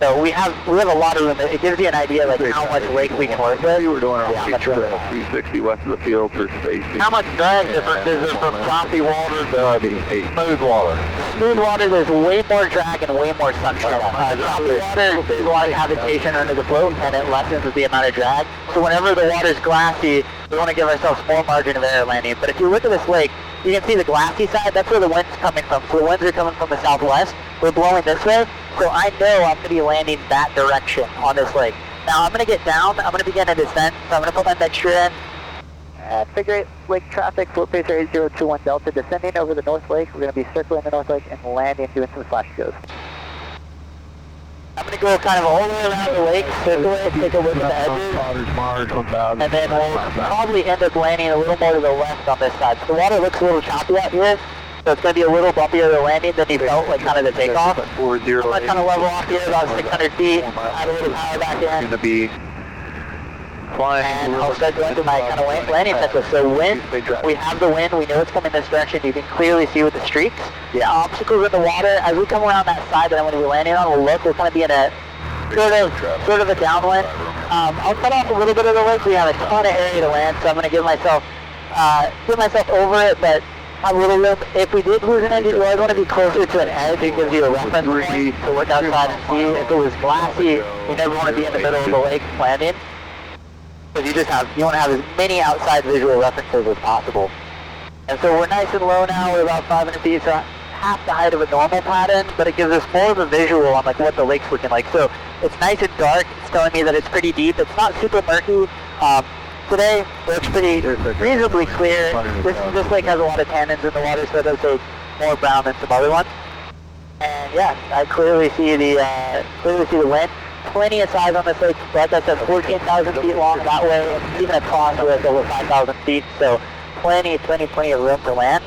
Speaker 1: So we have a lot of room. It gives you an idea like how much lake we can work with.
Speaker 13: We're doing our 360 west of the field for space.
Speaker 1: How much drag difference is there from choppy water to
Speaker 13: smooth water?
Speaker 1: Smooth water, there's way more drag and way more sunshine. Choppy water, there's a lot of habitation under the float and it lessens the amount of drag. So whenever the water's glassy, we want to give ourselves more margin of error landing. But if you look at this lake, you can see the glassy side, that's where the wind's coming from. So the winds are coming from the southwest. We're blowing this way, so I know I'm going to be landing that direction on this lake. Now I'm going to get down, I'm going to begin a descent, so I'm going to put my mixture in. Figure 8 lake traffic, float pacer 8021 Delta, descending over the North Lake. We're going to be circling the North Lake and landing, doing some flash goes. I'm going to go kind of all the way around the lake, circle it, take a look at the edges, and then we'll probably end up landing a little more to the left on this side. So the water looks a little choppy out here, so it's going to be a little bumpier to landing than you felt like kind of the takeoff. I'm going to kind of level off here about 600 feet, add a little power back in.
Speaker 13: Going to be flying.
Speaker 1: And I'll start going to my kind of landing center. So wind, we have the wind, we know it's coming this direction, you can clearly see with the streaks. The obstacles in the water, as we come around that side that I'm going to be landing on, we'll kind of be in a sort of a downwind. I'll cut off a little bit of the lake, we have a ton of area to land, so I'm going to give myself over it, but have a little room. If we did lose an engine, you always want to be closer to an edge. It gives you a reference point to look outside and see. If it was glassy, you never want to be in the middle of the lake landing. Because you want to have as many outside visual references as possible. And so we're nice and low now, we're about 500 feet, so half the height of a normal pattern, but it gives us more of a visual on like what the lake's looking like. So it's nice and dark, it's telling me that it's pretty deep, it's not super murky. Today, looks pretty reasonably clear. This lake has a lot of tannins in the water, so it does take more brown than some other ones. And yeah, I clearly see the wind. Plenty of size on this lake. Like I said, 14,000 feet long that way, and even across the lake over 5,000 feet. So plenty of room to land.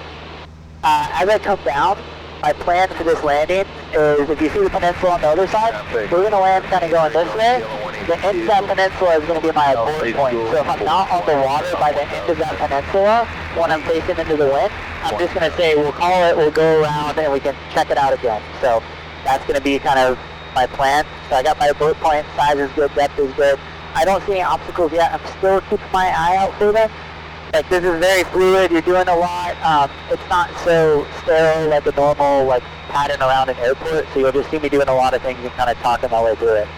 Speaker 1: As I come down, my plan for this landing is, if you see the peninsula on the other side, we're going to land kind of going this way. The end of that peninsula is going to be my abort point. So if I'm not on the water by the end of that peninsula, when I'm facing into the wind, I'm just going to say, we'll call it, we'll go around, and we can check it out again. So that's going to be kind of my plan. So I got my abort point, size is good, depth is good. I don't see any obstacles yet. I'm still keeping my eye out for them. Like, this is very fluid, you're doing a lot. It's not so sterile like a normal pattern around an airport, so you'll just see me doing a lot of things and kind of talking my way through it.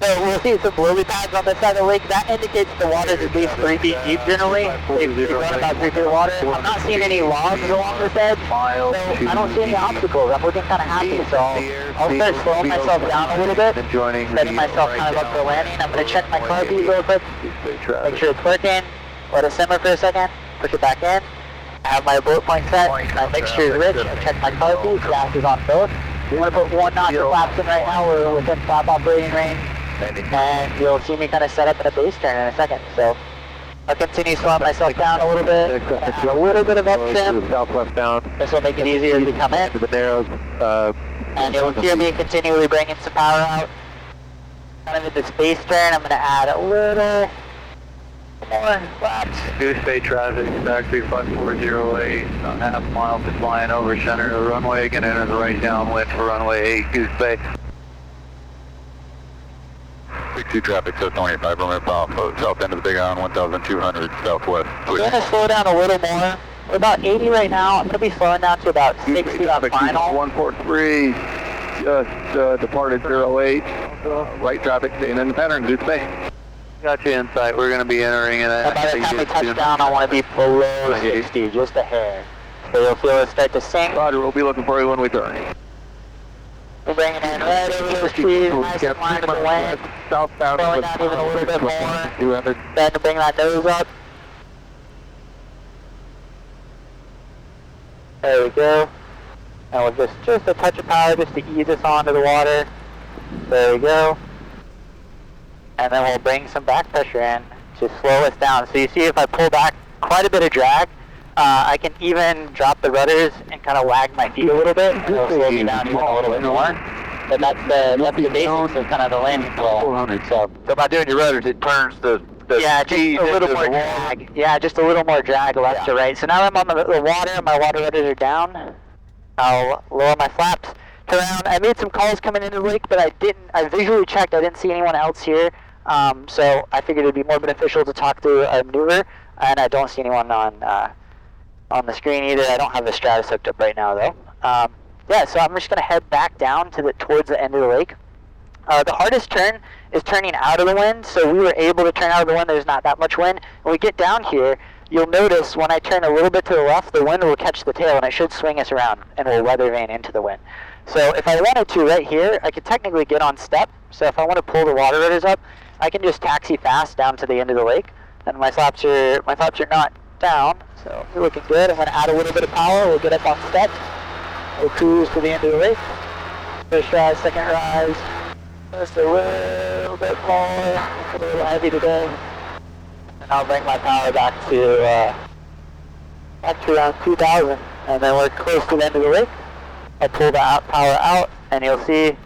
Speaker 1: So we'll see some lily pads on this side of the lake. That indicates the water is at least 3 feet deep generally. They've run about 3 feet of water. I'm not seeing any logs along this edge, so I don't see any obstacles. I'm looking kind of happy, so I'll start slowing myself down a little bit, setting myself kind of up for landing. I'm going to check my car keys real quick, make sure it's working. Let it simmer for a second, push it back in. I have my abort point set, my mixture is rich, I check my car keys, gas is on both. We want to put 1 knot of flaps in right now, we're within flap operating range. And you'll see me kind of set up in a base turn in a second. So I'll continue slowing myself down a little bit, and a little bit of up trim.
Speaker 13: Southwest down.
Speaker 1: This will make it easier as we come in.
Speaker 13: The narrows.
Speaker 1: And you'll hear me continually bringing some power out. Kind of in this base turn, I'm going to add a little more flaps.
Speaker 13: Goose Bay traffic, taxi 5408, half mile to flying over center of the runway, going to enter the right downwind for runway 8, Goose Bay.
Speaker 14: 62 traffic, so 25, runway off, south end of the Big Island, 1,200 southwest.
Speaker 1: I'm going to slow down a little more. We're about 80 right now. I'm going to be slowing down to about 60 on final.
Speaker 13: 143, just departed 08, right traffic, staying in the pattern, Goose Bay. Got you in sight. We're going to be entering in.
Speaker 1: By the time we touch down, I want to be below 60, just a hair. So you'll feel it start to sink.
Speaker 13: Roger, we'll be looking for you when we turn.
Speaker 1: We're bringing in right over those trees, nice and line of the wind.
Speaker 13: Southbound.
Speaker 1: Slowing down even a little bit more. Then to bring that nose up. There we go. And we'll just a touch of power just to ease us onto the water. There we go. And then we'll bring some back pressure in to slow us down. So you see if I pull back quite a bit of drag, I can even drop the rudders and kind of wag my feet a little bit. And it'll slow me down even a little bit more. But that's the basics of kind of the landing flow.
Speaker 13: So by doing your rudders, it turns the
Speaker 1: yeah, just a little more drag. Yeah, just a little more drag left to right. So now I'm on the water and my water rudders are down. I'll lower my flaps, turn around. I made some calls coming into the lake, but I visually checked, I didn't see anyone else here. So I figured it'd be more beneficial to talk through a maneuver, and I don't see anyone on the screen either. I don't have the Stratus hooked up right now though. Yeah, so I'm just gonna head back down towards the end of the lake. The hardest turn is turning out of the wind, so we were able to turn out of the wind. There's not that much wind. When we get down here, you'll notice when I turn a little bit to the left, the wind will catch the tail and it should swing us around and we'll weather vane into the wind. So if I wanted to right here, I could technically get on step. So if I want to pull the water rudders up, I can just taxi fast down to the end of the lake, and my flaps are not down, so we're looking good. I'm going to add a little bit of power. We'll get up on step. We'll cruise to the end of the lake. First rise, second rise. Just a little bit more. It's a little heavy today. And I'll bring my power back to around 2,000, and then we're close to the end of the lake. I'll pull the power out, and you'll see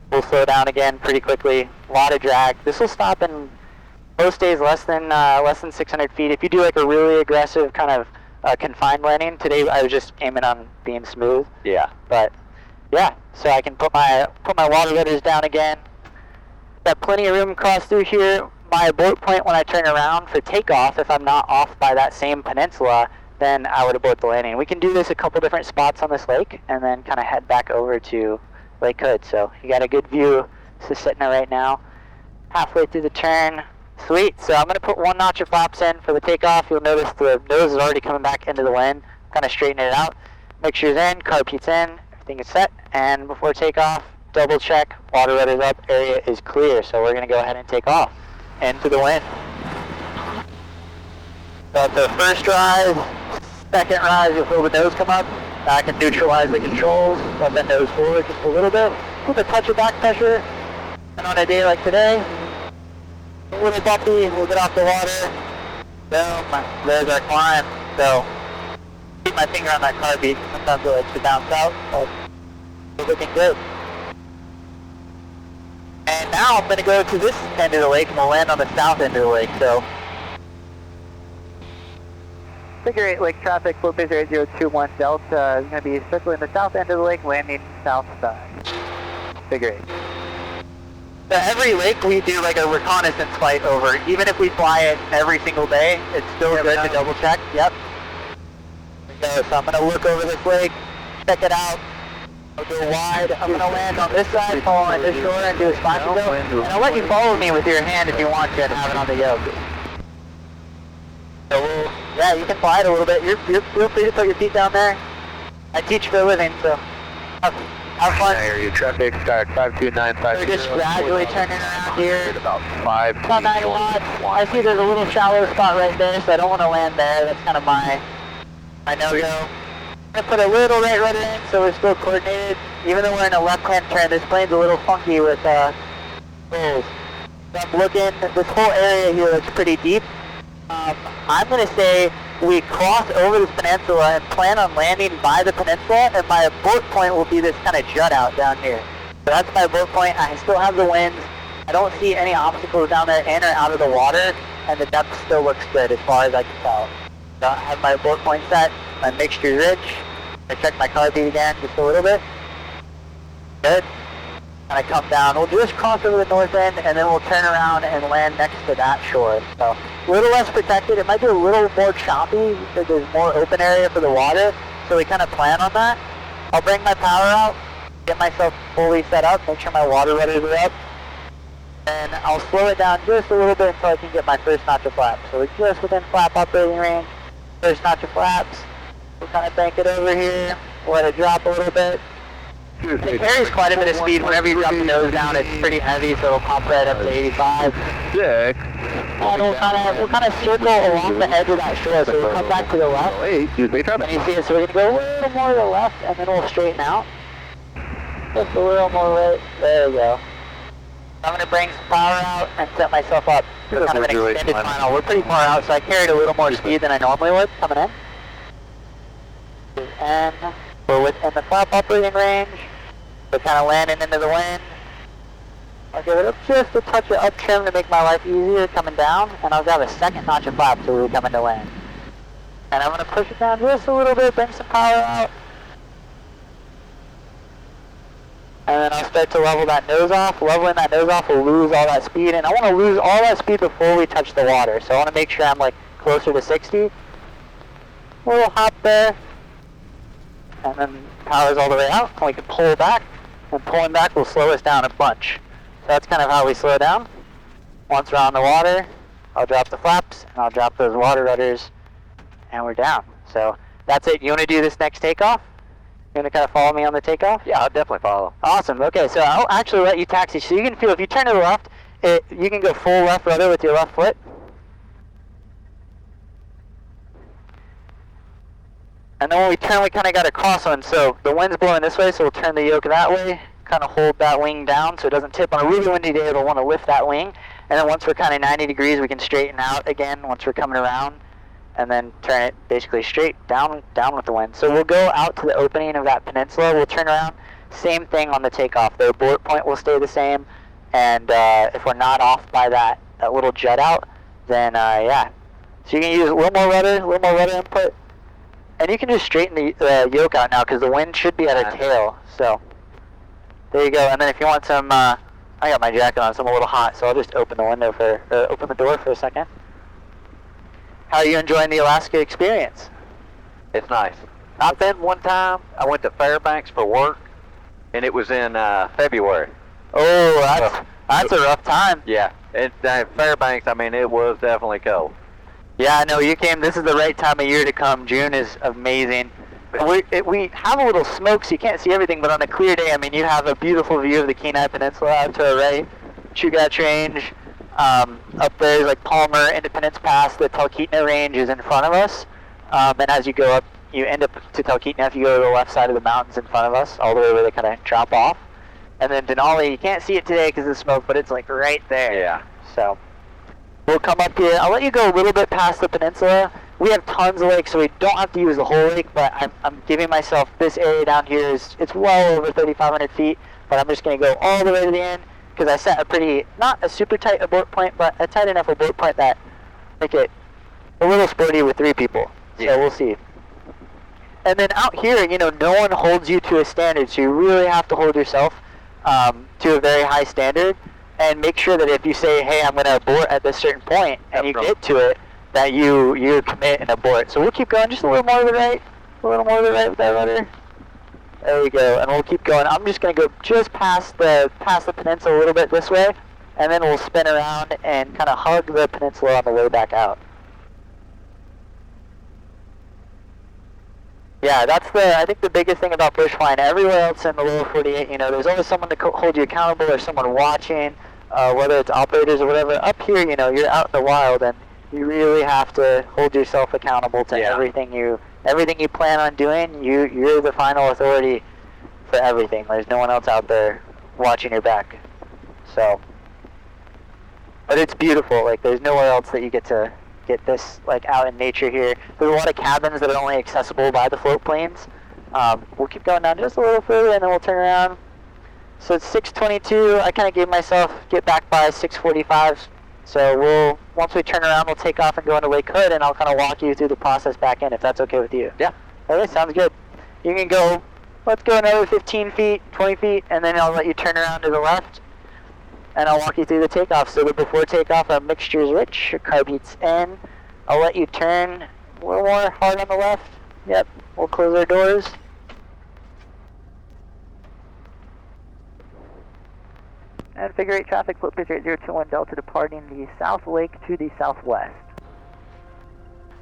Speaker 1: we'll slow down again pretty quickly. A lot of drag. This will stop in most days less than 600 feet. If you do like a really aggressive kind of confined landing, today I was just aiming on being smooth.
Speaker 13: Yeah.
Speaker 1: But yeah, so I can put my water rudders down again. Got plenty of room across through here. My abort point when I turn around for takeoff, if I'm not off by that same peninsula, then I would abort the landing. We can do this a couple different spots on this lake, and then kind of head back over to Lake Hood. So you got a good view. This is sitting there right now. Halfway through the turn. Sweet. So I'm going to put one notch of flaps in for the takeoff. You'll notice the nose is already coming back into the wind. Kind of straighten it out. Mixture's in, carb heat's in, everything is set. And before takeoff, double check, water rudders up, area is clear. So we're going to go ahead and take off into the wind. So at the first rise, second rise, you'll feel the nose come up. I can neutralize the controls, let the nose forward just a little bit. With a touch of back pressure. And on a day like today, a little bumpy, we'll get off the water. Boom, there's our climb. So, keep my finger on that carb beat. Sometimes it likes to bounce out, but we're looking good. And now I'm going to go to this end of the lake, and we'll land on the south end of the lake. So, figure 8 lake traffic, flow pace 8021 Delta is going to be circling the south end of the lake, landing south side. Figure 8. So every lake we do like a reconnaissance flight over. Even if we fly it every single day, it's still good to double check. Yep. So I'm going to look over this lake, check it out. I'll go wide. I'm going to land on this side, fall on this shore, and do a spot to go. And I'll let you follow me with your hand if you want to and have it on the yoke. So yeah, you can fly it a little bit. Feel free to put your feet down there. I teach for a living, so have fun.
Speaker 13: Area traffic, start 52950.
Speaker 1: We're just gradually turning around here.
Speaker 13: About 5
Speaker 1: About 9 knots. I see there's a little shallow spot right there, so I don't want to land there. That's kind of my no-go. I'm going to put a little right rudder in so we're still coordinated. Even though we're in a left-hand turn, this plane's a little funky with holes. So I'm looking, this whole area here looks pretty deep. I'm going to say we cross over this peninsula and plan on landing by the peninsula, and my abort point will be this kind of jut out down here. So that's my abort point. I still have the winds. I don't see any obstacles down there in or out of the water, and the depth still looks good as far as I can tell. So I have my abort point set, my mixture's rich. I check my carb beat again just a little bit. Good. And I come down. We'll just cross over the north end, and then we'll turn around and land next to that shore. So a little less protected. It might be a little more choppy because there's more open area for the water. So we kind of plan on that. I'll bring my power out, get myself fully set up, make sure my water rudders are up. And I'll slow it down just a little bit until I can get my first notch of flaps. So we're just within flap operating range. First notch of flaps. We'll kind of bank it over here. Let it drop a little bit. It carries quite a bit of speed. Whenever you drop the nose down, it's pretty heavy, so it'll pop right up to 85.
Speaker 13: 6.
Speaker 1: And we'll kind of circle along the edge of that shore, so we'll come back to the left.
Speaker 3: Use me traffic.
Speaker 1: And you see it, so we're going to go a little more to the left, and then we'll straighten out. Just a little more right. There we go. I'm going to bring some power out and set myself up for kind of an extended final. We're pretty far out, so I carried a little more speed than I normally would coming in. And we're within the flap operating range. We're kind of landing into the wind. I'll give it up just a touch of up trim to make my life easier coming down, and I'll grab a second notch of flap so we're coming to land. And I'm going to push it down just a little bit, bring some power out. And then I'll start to level that nose off. Leveling that nose off will lose all that speed, and I want to lose all that speed before we touch the water. So I want to make sure I'm like closer to 60. A little hop there. And then power's all the way out, and we can pull back, and pulling back will slow us down a bunch. So that's kind of how we slow down. Once we're on the water, I'll drop the flaps, and I'll drop those water rudders, and we're down. So that's it. You want to do this next takeoff? You want to kind of follow me on the takeoff?
Speaker 3: Yeah, I'll definitely follow.
Speaker 1: Awesome. Okay, so I'll actually let you taxi. So you can feel, if you turn to the left, you can go full left rudder with your left foot. And then when we turn, we kind of got a crosswind. So the wind's blowing this way, so we'll turn the yoke that way, kind of hold that wing down so it doesn't tip. On a really windy day, it'll want to lift that wing. And then once we're kind of 90 degrees, we can straighten out again once we're coming around. And then turn it basically straight down with the wind. So we'll go out to the opening of that peninsula. We'll turn around. Same thing on the takeoff. The abort point will stay the same. And if we're not off by that little jut out, then yeah. So you can use a little more rudder input. And you can just straighten the yoke out now because the wind should be at our tail. So there you go. And then if you want some, I got my jacket on, so I'm a little hot. So I'll just open the door for a second. How are you enjoying the Alaska experience?
Speaker 3: It's nice. I've been one time. I went to Fairbanks for work, and it was in February.
Speaker 1: Oh, that's a rough time.
Speaker 3: Yeah, Fairbanks. I mean, it was definitely cold.
Speaker 1: Yeah, I know you came. This is the right time of year to come. June is amazing. We have a little smoke, so you can't see everything. But on a clear day, I mean, you have a beautiful view of the Kenai Peninsula out to our right, Chugach Range. Up there is like Palmer, Independence Pass. The Talkeetna Range is in front of us. And as you go up, you end up to Talkeetna if you go to the left side of the mountains in front of us, all the way where they kind of drop off. And then Denali, you can't see it today because of the smoke, but it's like right there.
Speaker 3: Yeah.
Speaker 1: So we'll come up here. I'll let you go a little bit past the peninsula. We have tons of lakes, so we don't have to use the whole lake, but I'm giving myself this area down here it's well over 3,500 feet, but I'm just going to go all the way to the end because I set a pretty, not a super tight abort point, but a tight enough abort point that make it a little sporty with 3 people. Yeah. So we'll see. And then out here, you know, no one holds you to a standard, so you really have to hold yourself to a very high standard. And make sure that if you say, hey, I'm going to abort at this certain point, and you get to it, that you commit and abort. So we'll keep going just a little more to the right, with that rudder. There we go, and we'll keep going. I'm just going to go just past the peninsula a little bit this way, and then we'll spin around and kind of hug the peninsula on the way back out. Yeah, that's I think the biggest thing about bush flying. Everywhere else in the lower 48, you know, there's always someone to hold you accountable or someone watching, whether it's operators or whatever. Up here, you know, you're out in the wild, and you really have to hold yourself accountable to everything you plan on doing. You're the final authority for everything. There's no one else out there watching your back. So, but it's beautiful. Like, there's nowhere else that you get to get this, like, out in nature here. There's a lot of cabins that are only accessible by the float planes. We'll keep going down just a little further, and then we'll turn around. So it's 6:22. I kind of gave myself get back by 6:45. So once we turn around, we'll take off and go into Lake Hood, and I'll kind of walk you through the process back in, if that's okay with you.
Speaker 3: Yeah.
Speaker 1: Okay, sounds good. You can go, let's go another 15 feet, 20 feet, and then I'll let you turn around to the left, and I'll walk you through the takeoff. So before takeoff, our mixture is rich, your carb heat's in. I'll let you turn a little more hard on the left. Yep, we'll close our doors. And figure 8 traffic, flip pitch 8021 Delta departing the South Lake to the southwest.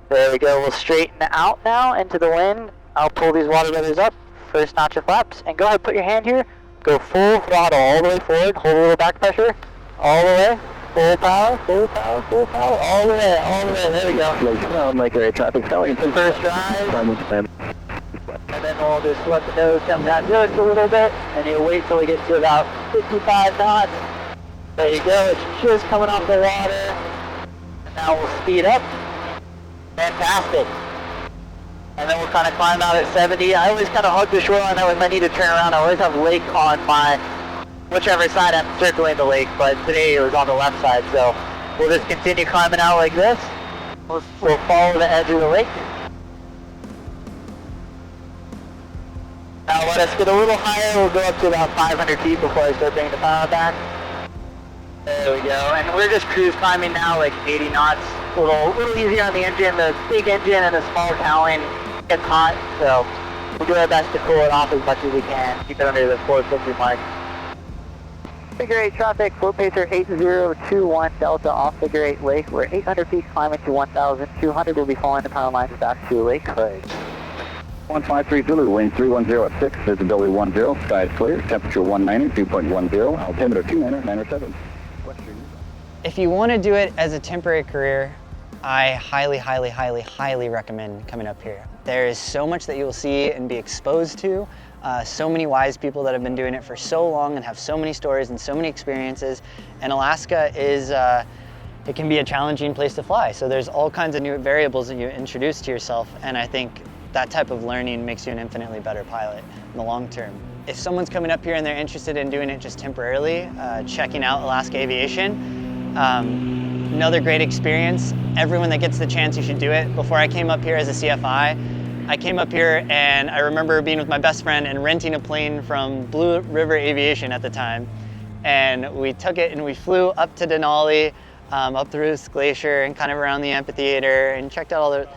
Speaker 1: There we go, we'll straighten out now into the wind. I'll pull these water rudders up, first notch of flaps, and go ahead, put your hand here, go full throttle all the way forward, hold a little back pressure, all the way. Full power, full power, full power, all the way, there we go.
Speaker 3: Lake sound, Lake area traffic, selling.
Speaker 1: First drive. And then we'll just let the nose come down just a little bit, and you'll wait till we get to about 55 knots. There you go, it's just coming off the water. And now we'll speed up. Fantastic. And then we'll kind of climb out at 70. I always kind of hug the shoreline, that way if I need to turn around, I always have lake on my, whichever side I'm circling the lake, but today it was on the left side, so we'll just continue climbing out like this. We'll follow the edge of the lake. Now let us get a little higher, we'll go up to about 500 feet before I start bringing the power back. There we go, and we're just cruise climbing now, like 80 knots. A little easier on the engine. The big engine and the small cowling gets hot, so we'll do our best to cool it off as much as we can. Keep it under the 450 mark. Figure 8 traffic, float pacer 8021 Delta off Figure 8 Lake. We're 800 feet climbing to 1,200. We'll be following the power lines back to Lake Hood.
Speaker 3: 153 Zulu, wind 310 at 6, visibility 10, sky is clear, temperature 190, 2.10, altimeter 297.
Speaker 8: If you want to do it as a temporary career, I highly recommend coming up here. There is so much that you will see and be exposed to, so many wise people that have been doing it for so long and have so many stories and so many experiences, and Alaska is, it can be a challenging place to fly, so there's all kinds of new variables that you introduce to yourself, and I think that type of learning makes you an infinitely better pilot in the long term. If someone's coming up here and they're interested in doing it just temporarily, checking out Alaska Aviation, another great experience. Everyone that gets the chance, you should do it. Before I came up here as a CFI, I came up here and I remember being with my best friend and renting a plane from Blue River Aviation at the time. And we took it and we flew up to Denali, up through this glacier and kind of around the amphitheater and checked out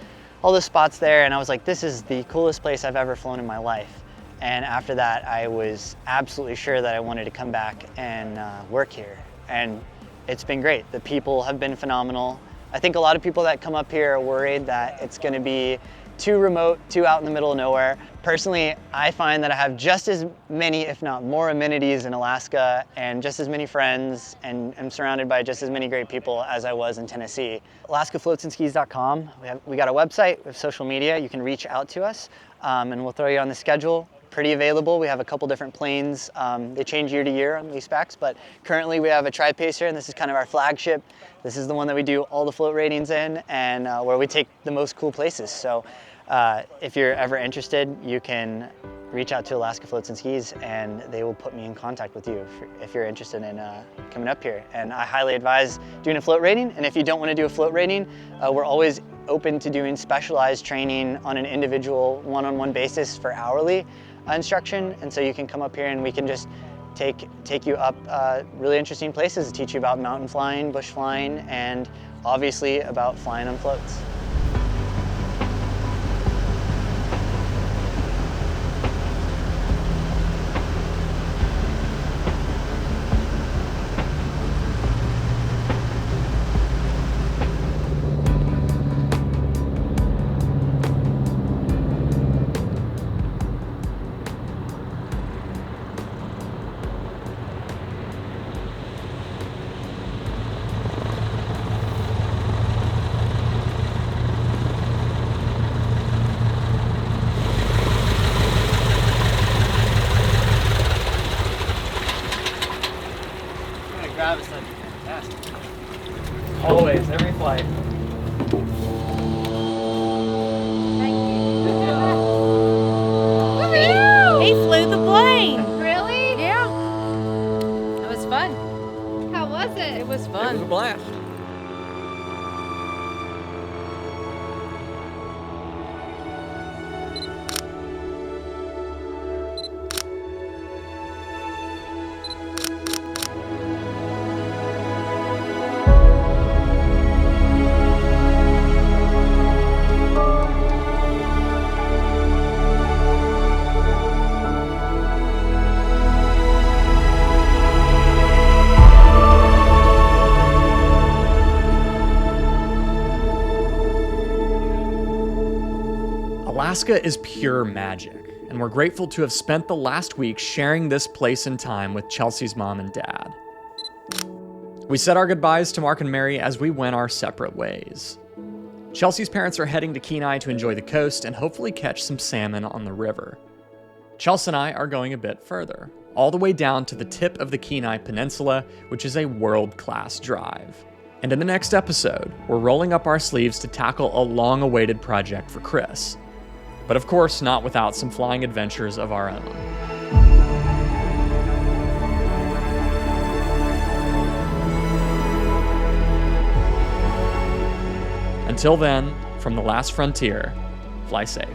Speaker 8: all the spots there, and I was like, this is the coolest place I've ever flown in my life. And after that, I was absolutely sure that I wanted to come back and work here. And it's been great. The people have been phenomenal. I think a lot of people that come up here are worried that it's gonna be too remote, too out in the middle of nowhere. Personally, I find that I have just as many, if not more, amenities in Alaska and just as many friends, and I'm surrounded by just as many great people as I was in Tennessee. AlaskaFloatsandSkis.com. We got a website, we have social media. You can reach out to us and we'll throw you on the schedule. Pretty available. We have a couple different planes. They change year to year on these specs, but currently we have a Tri-Pacer, and this is kind of our flagship. This is the one that we do all the float ratings in and where we take the most cool places. So if you're ever interested, you can reach out to Alaska Floats and Skis and they will put me in contact with you if you're interested in coming up here. And I highly advise doing a float rating. And if you don't want to do a float rating, we're always open to doing specialized training on an individual one-on-one basis for hourly instruction. And so you can come up here and we can just take you up really interesting places to teach you about mountain flying, bush flying, and obviously about flying on floats.
Speaker 9: Always, every flight.
Speaker 12: He flew the plane.
Speaker 10: Really?
Speaker 12: Yeah. It was fun.
Speaker 10: How was it?
Speaker 12: It was fun.
Speaker 2: It was a blast.
Speaker 9: Alaska is pure magic, and we're grateful to have spent the last week sharing this place and time with Chelsea's mom and dad. We said our goodbyes to Mark and Mary as we went our separate ways. Chelsea's parents are heading to Kenai to enjoy the coast and hopefully catch some salmon on the river. Chelsea and I are going a bit further, all the way down to the tip of the Kenai Peninsula, which is a world-class drive. And in the next episode, we're rolling up our sleeves to tackle a long-awaited project for Chris. But of course, not without some flying adventures of our own. Until then, from the last frontier, fly safe.